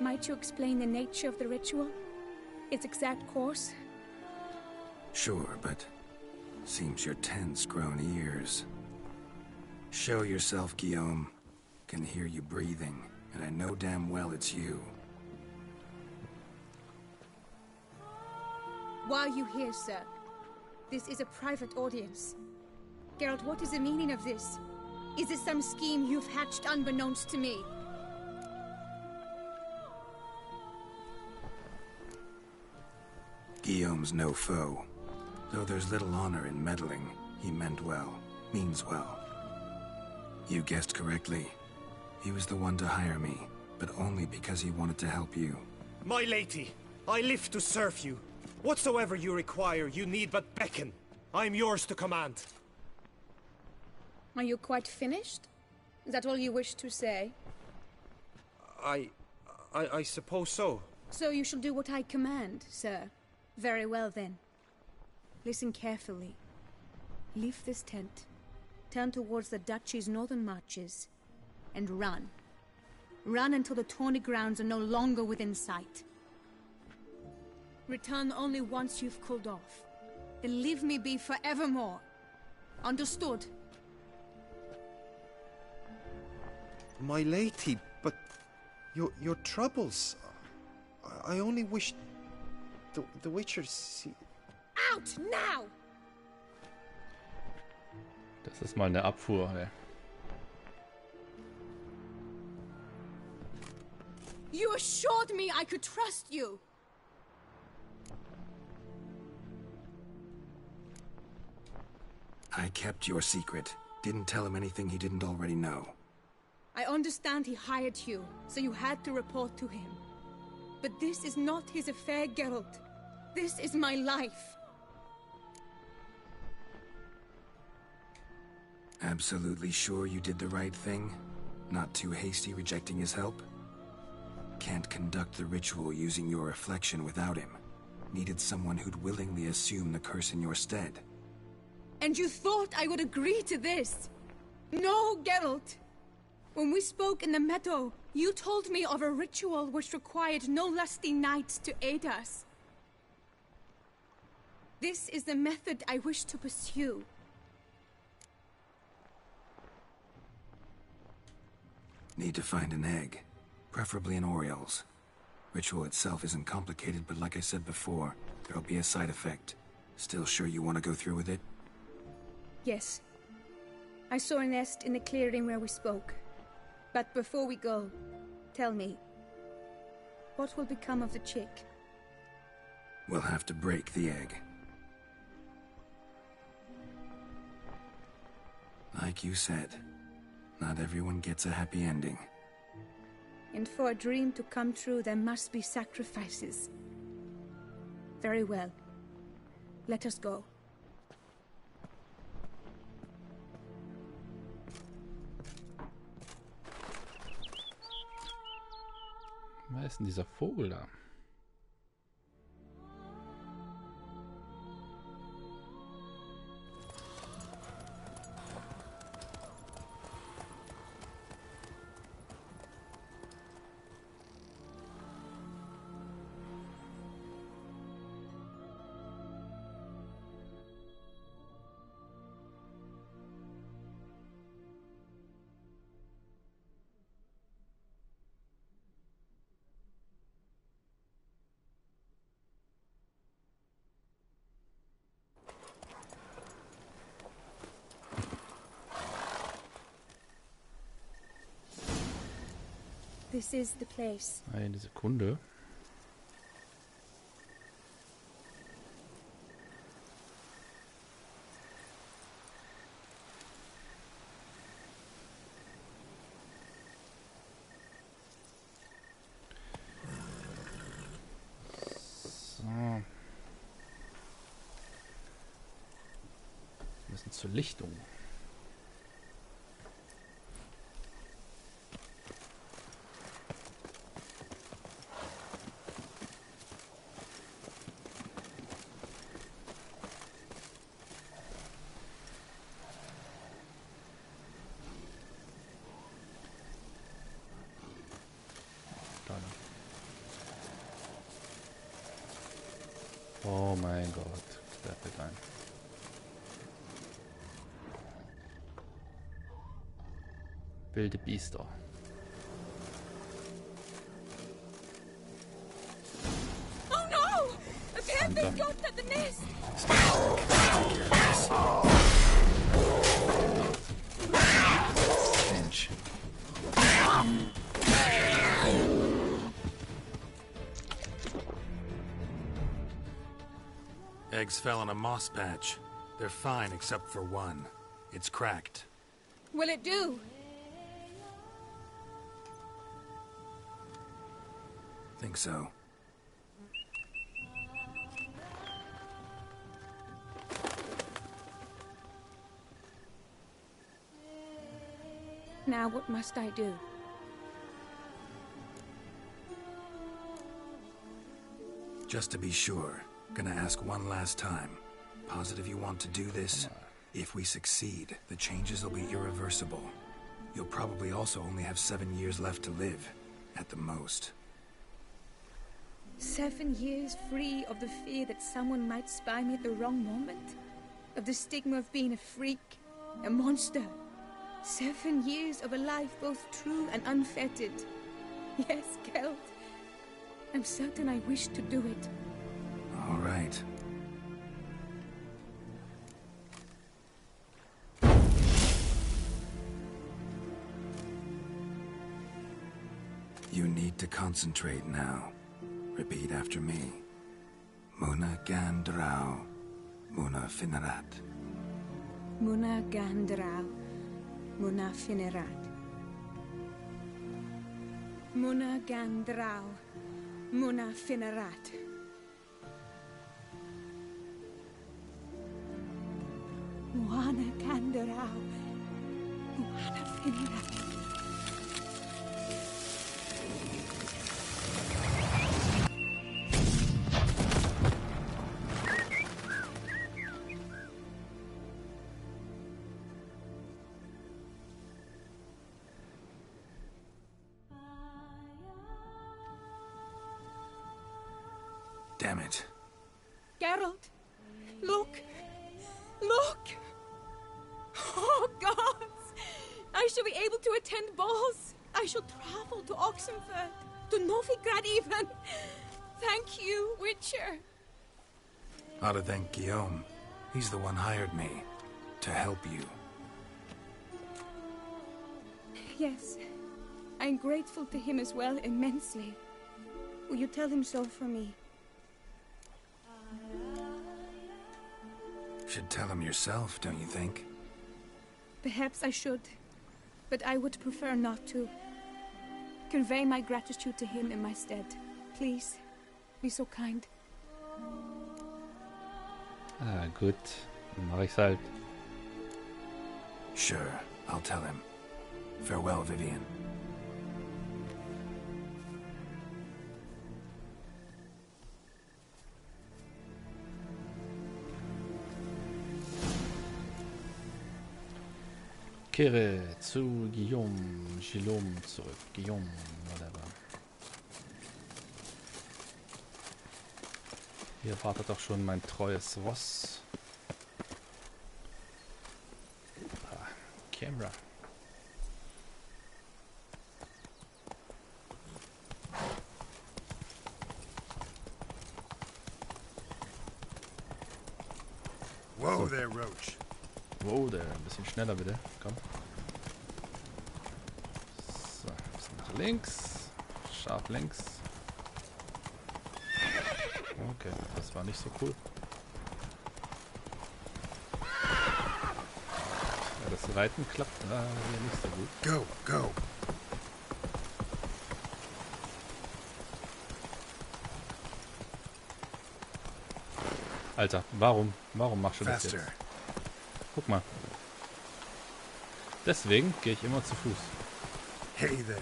Might you explain the nature of the ritual? Its exact course? Sure, but seems your tense grown ears. Show yourself, Guillaume. Can hear you breathing, and I know damn well it's you. Why are you here, sir? This is a private audience. Geralt, what is the meaning of this? Is this some scheme you've hatched unbeknownst to me? Guillaume's no foe. Though there's little honor in meddling, he meant well, means well. You guessed correctly. He was the one to hire me, but only because he wanted to help you. My lady, I live to serve you. Whatsoever you require, you need but beckon. I'm yours to command. Are you quite finished? Is that all you wish to say? I suppose so. So you shall do what I command, sir. Very well, then. Listen carefully. Leave this tent. turn towards the duchy's northern marches, and run. Run until the tourney grounds are no longer within sight. Return only once you've cooled off. Then leave me be forevermore. Understood? My lady, but your troubles. I only wish the Witcher see. Out now! Das ist mal eine Abfuhr, ey. You assured me I could trust you. I kept your secret. Didn't tell him anything he didn't already know. I understand he hired you, so you had to report to him. But this is not his affair, Geralt. This is my life. Absolutely sure you did the right thing? Not too hasty rejecting his help? Can't conduct the ritual using your reflection without him. Needed someone who'd willingly assume the curse in your stead. And you thought I would agree to this? No, Geralt. When we spoke in the meadow, you told me of a ritual which required no lusty knights to aid us. This is the method I wish to pursue. Need to find an egg. Preferably an Oriole's. Ritual itself isn't complicated, but like I said before, there'll be a side effect. Still sure you want to go through with it? Yes. I saw a nest in the clearing where we spoke. But before we go, tell me, what will become of the chick? We'll have to break the egg. Like you said, not everyone gets a happy ending. And for a dream to come true, there must be sacrifices. Very well. Let us go. Wer ist denn dieser Vogel da? This is the place. Eine Sekunde. So. Wir müssen zur Lichtung. Oh mein Gott, der fällt ein. Wilde Biester. Oh no! A panther's got at the nest! Finch. Eggs fell in a moss patch. They're fine except for one. It's cracked. Will it do? Think so. Now what must I do? Just to be sure, gonna ask one last time. Positive you want to do this? If we succeed, the changes will be irreversible. You'll probably also only have 7 years left to live, at the most. 7 years free of the fear that someone might spy me at the wrong moment? Of the stigma of being a freak, a monster? 7 years of a life both true and unfettered. Yes, Geld. I'm certain I wish to do it. All right. You need to concentrate now. Repeat after me. Muna Gandrau, Muna Finerat. Muna Gandrau, Muna Finerat. Muna Gandrau, Muna Finerat. Muna Gandrau, Muna Finerat. Damn it. Geralt, look! Look! Oh, gods! I shall be able to attend balls. I shall travel to Oxenfurt, to Novigrad even. Thank you, Witcher. Ought to thank Guillaume. He's the one hired me to help you. Yes, I'm grateful to him as well, immensely. Will you tell him so for me? Should tell him yourself, don't you think? Perhaps I should, but I would prefer not to. Convey my gratitude to him in my stead. Please, be so kind. Ah, gut. Dann mach ich's halt. Sure, I'll tell him. Farewell, Vivian. Kehre zu Guillaume zurück. Guillaume, whatever. Hier wartet doch schon mein treues Ross. Ah, Camera. Whoa there, Roach. Wow, der ein bisschen schneller bitte. Komm. So, ein bisschen nach links. Scharf links. Okay, das war nicht so cool. Ja, das Reiten klappt hier nicht so gut. Go, go. Alter, warum machst du das jetzt? Guck mal. Deswegen gehe ich immer zu Fuß. Hey there.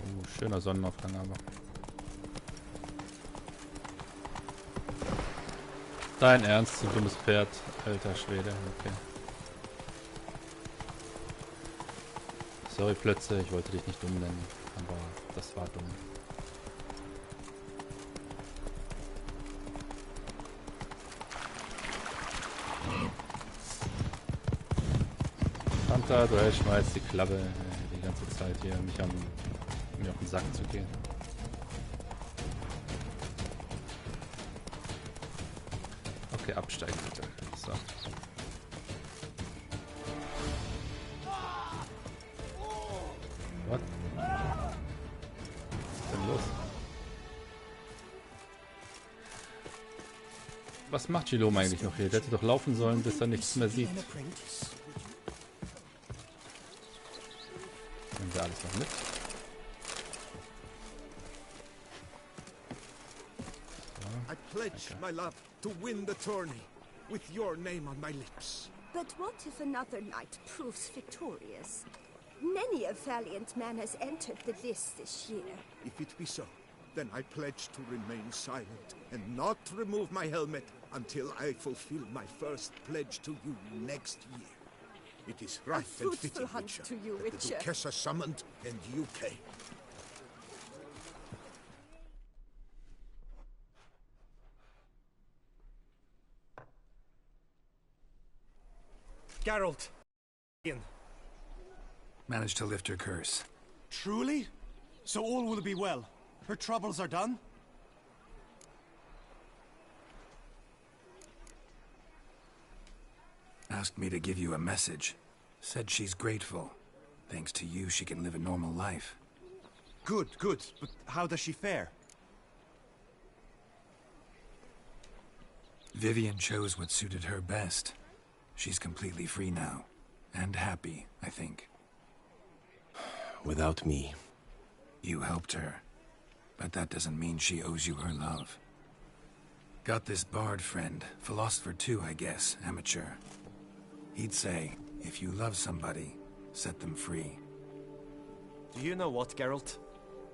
Oh, schöner Sonnenaufgang aber. Dein Ernst, du dummes Pferd, alter Schwede, okay. Sorry Plötze, ich wollte dich nicht dumm nennen, aber das war dumm. Panther, du hältst mal jetzt die Klappe die ganze Zeit hier, mir auf den Sack zu gehen. Okay, absteigen bitte. So. What? Was ist denn los? Was macht Guillaume eigentlich noch hier? Der hätte doch laufen sollen, bis er nichts mehr sieht. Nehmen wir alles noch mit. I pledge my love to win the tourney. with your name on my lips. But what if another knight proves victorious? Many a valiant man has entered the list this year. If it be so, then I pledge to remain silent and not remove my helmet until I fulfill my first pledge to you next year. It is right and fitting, Witcher, to you, that the Duchessa summoned and you came. Geralt. Managed to lift her curse. Truly? So all will be well. Her troubles are done? Asked me to give you a message. Said she's grateful. Thanks to you, she can live a normal life. Good, good. But how does she fare? Vivian chose what suited her best. She's completely free now. And happy, I think. Without me. You helped her. But that doesn't mean she owes you her love. Got this bard friend. Philosopher too, I guess. Amateur. He'd say, if you love somebody, set them free. Do you know what, Geralt?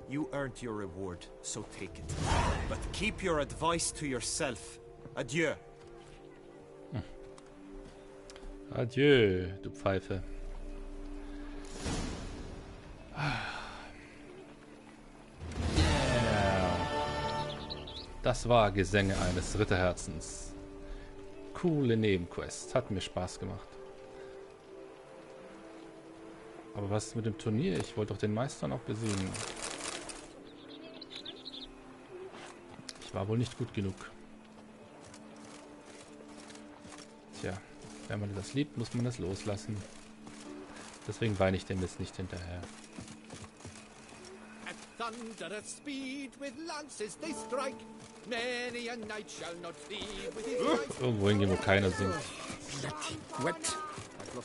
You earned your reward, so take it. But keep your advice to yourself. Adieu. Adieu, du Pfeife. Das war Gesänge eines Ritterherzens. Coole Nebenquest. Hat mir Spaß gemacht. Aber was ist mit dem Turnier? Ich wollte doch den Meister noch besiegen. Ich war wohl nicht gut genug. Tja, wenn man das liebt, muss man das loslassen. Deswegen weine ich dem jetzt nicht hinterher. At thunderous speed with lances they strike. Many a knight shall not flee with his life. Irgendwo hingehen, wo keiner singt. Wet. You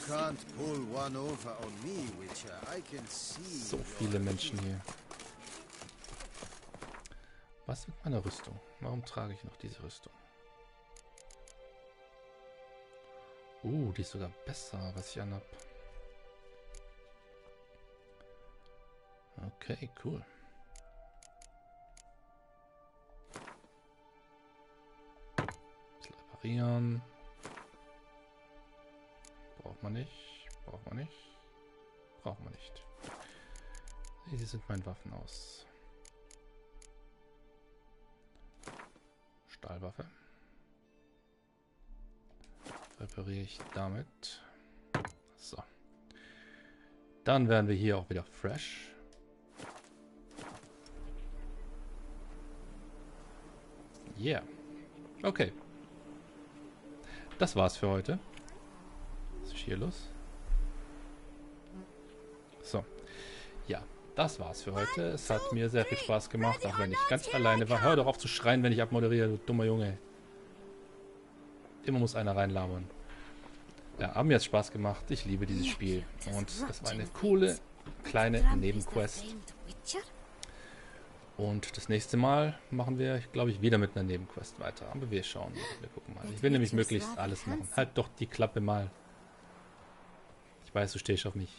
can't pull one over on me, Witcher. I can see. So viele Menschen hier. Was mit meiner Rüstung? Warum trage ich noch diese Rüstung? Die ist sogar besser, was ich anhab. Okay, cool. Bisschen reparieren. Braucht man nicht. Braucht man nicht. Braucht man nicht. Diese sind meine Waffen aus. Stahlwaffe. Repariere ich damit. So. Dann werden wir hier auch wieder fresh. Yeah. Okay. Das war's für heute. Was ist hier los? So. Ja, das war's für heute. Es hat mir sehr viel Spaß gemacht, auch wenn ich ganz alleine war. Hör doch auf zu schreien, wenn ich abmoderiere, du dummer Junge. Immer muss einer reinlabern. Ja, haben mir jetzt Spaß gemacht. Ich liebe dieses Spiel. Und das war eine coole, kleine Nebenquest. Und das nächste Mal machen wir, glaube ich, wieder mit einer Nebenquest weiter. Aber wir schauen mal. Wir gucken mal. Ich will nämlich möglichst alles machen. Halt doch die Klappe mal. Ich weiß, du stehst auf mich.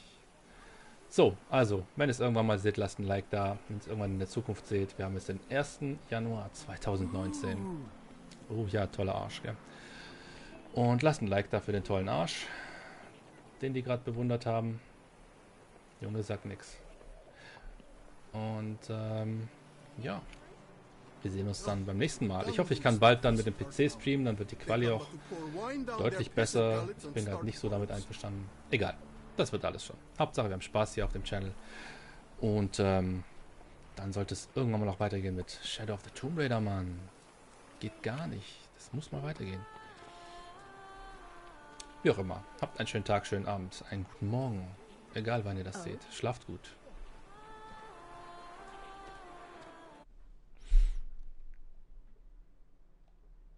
So, also, wenn ihr es irgendwann mal seht, lasst ein Like da. Wenn ihr es irgendwann in der Zukunft seht. Wir haben jetzt den 1. Januar 2019. Oh ja, toller Arsch, gell? Und lasst ein Like da für den tollen Arsch, den die gerade bewundert haben. Junge, sag nix. Und ja, wir sehen uns dann beim nächsten Mal. Ich hoffe, ich kann bald dann mit dem PC streamen, dann wird die Quali auch deutlich besser. Ich bin gerade nicht so damit einverstanden. Egal, das wird alles schon. Hauptsache, wir haben Spaß hier auf dem Channel. Und dann sollte es irgendwann mal noch weitergehen mit Shadow of the Tomb Raider, Mann. Geht gar nicht. Das muss mal weitergehen. Wie auch immer. Habt einen schönen Tag, schönen Abend, einen guten Morgen. Egal, wann ihr das seht. Schlaft gut.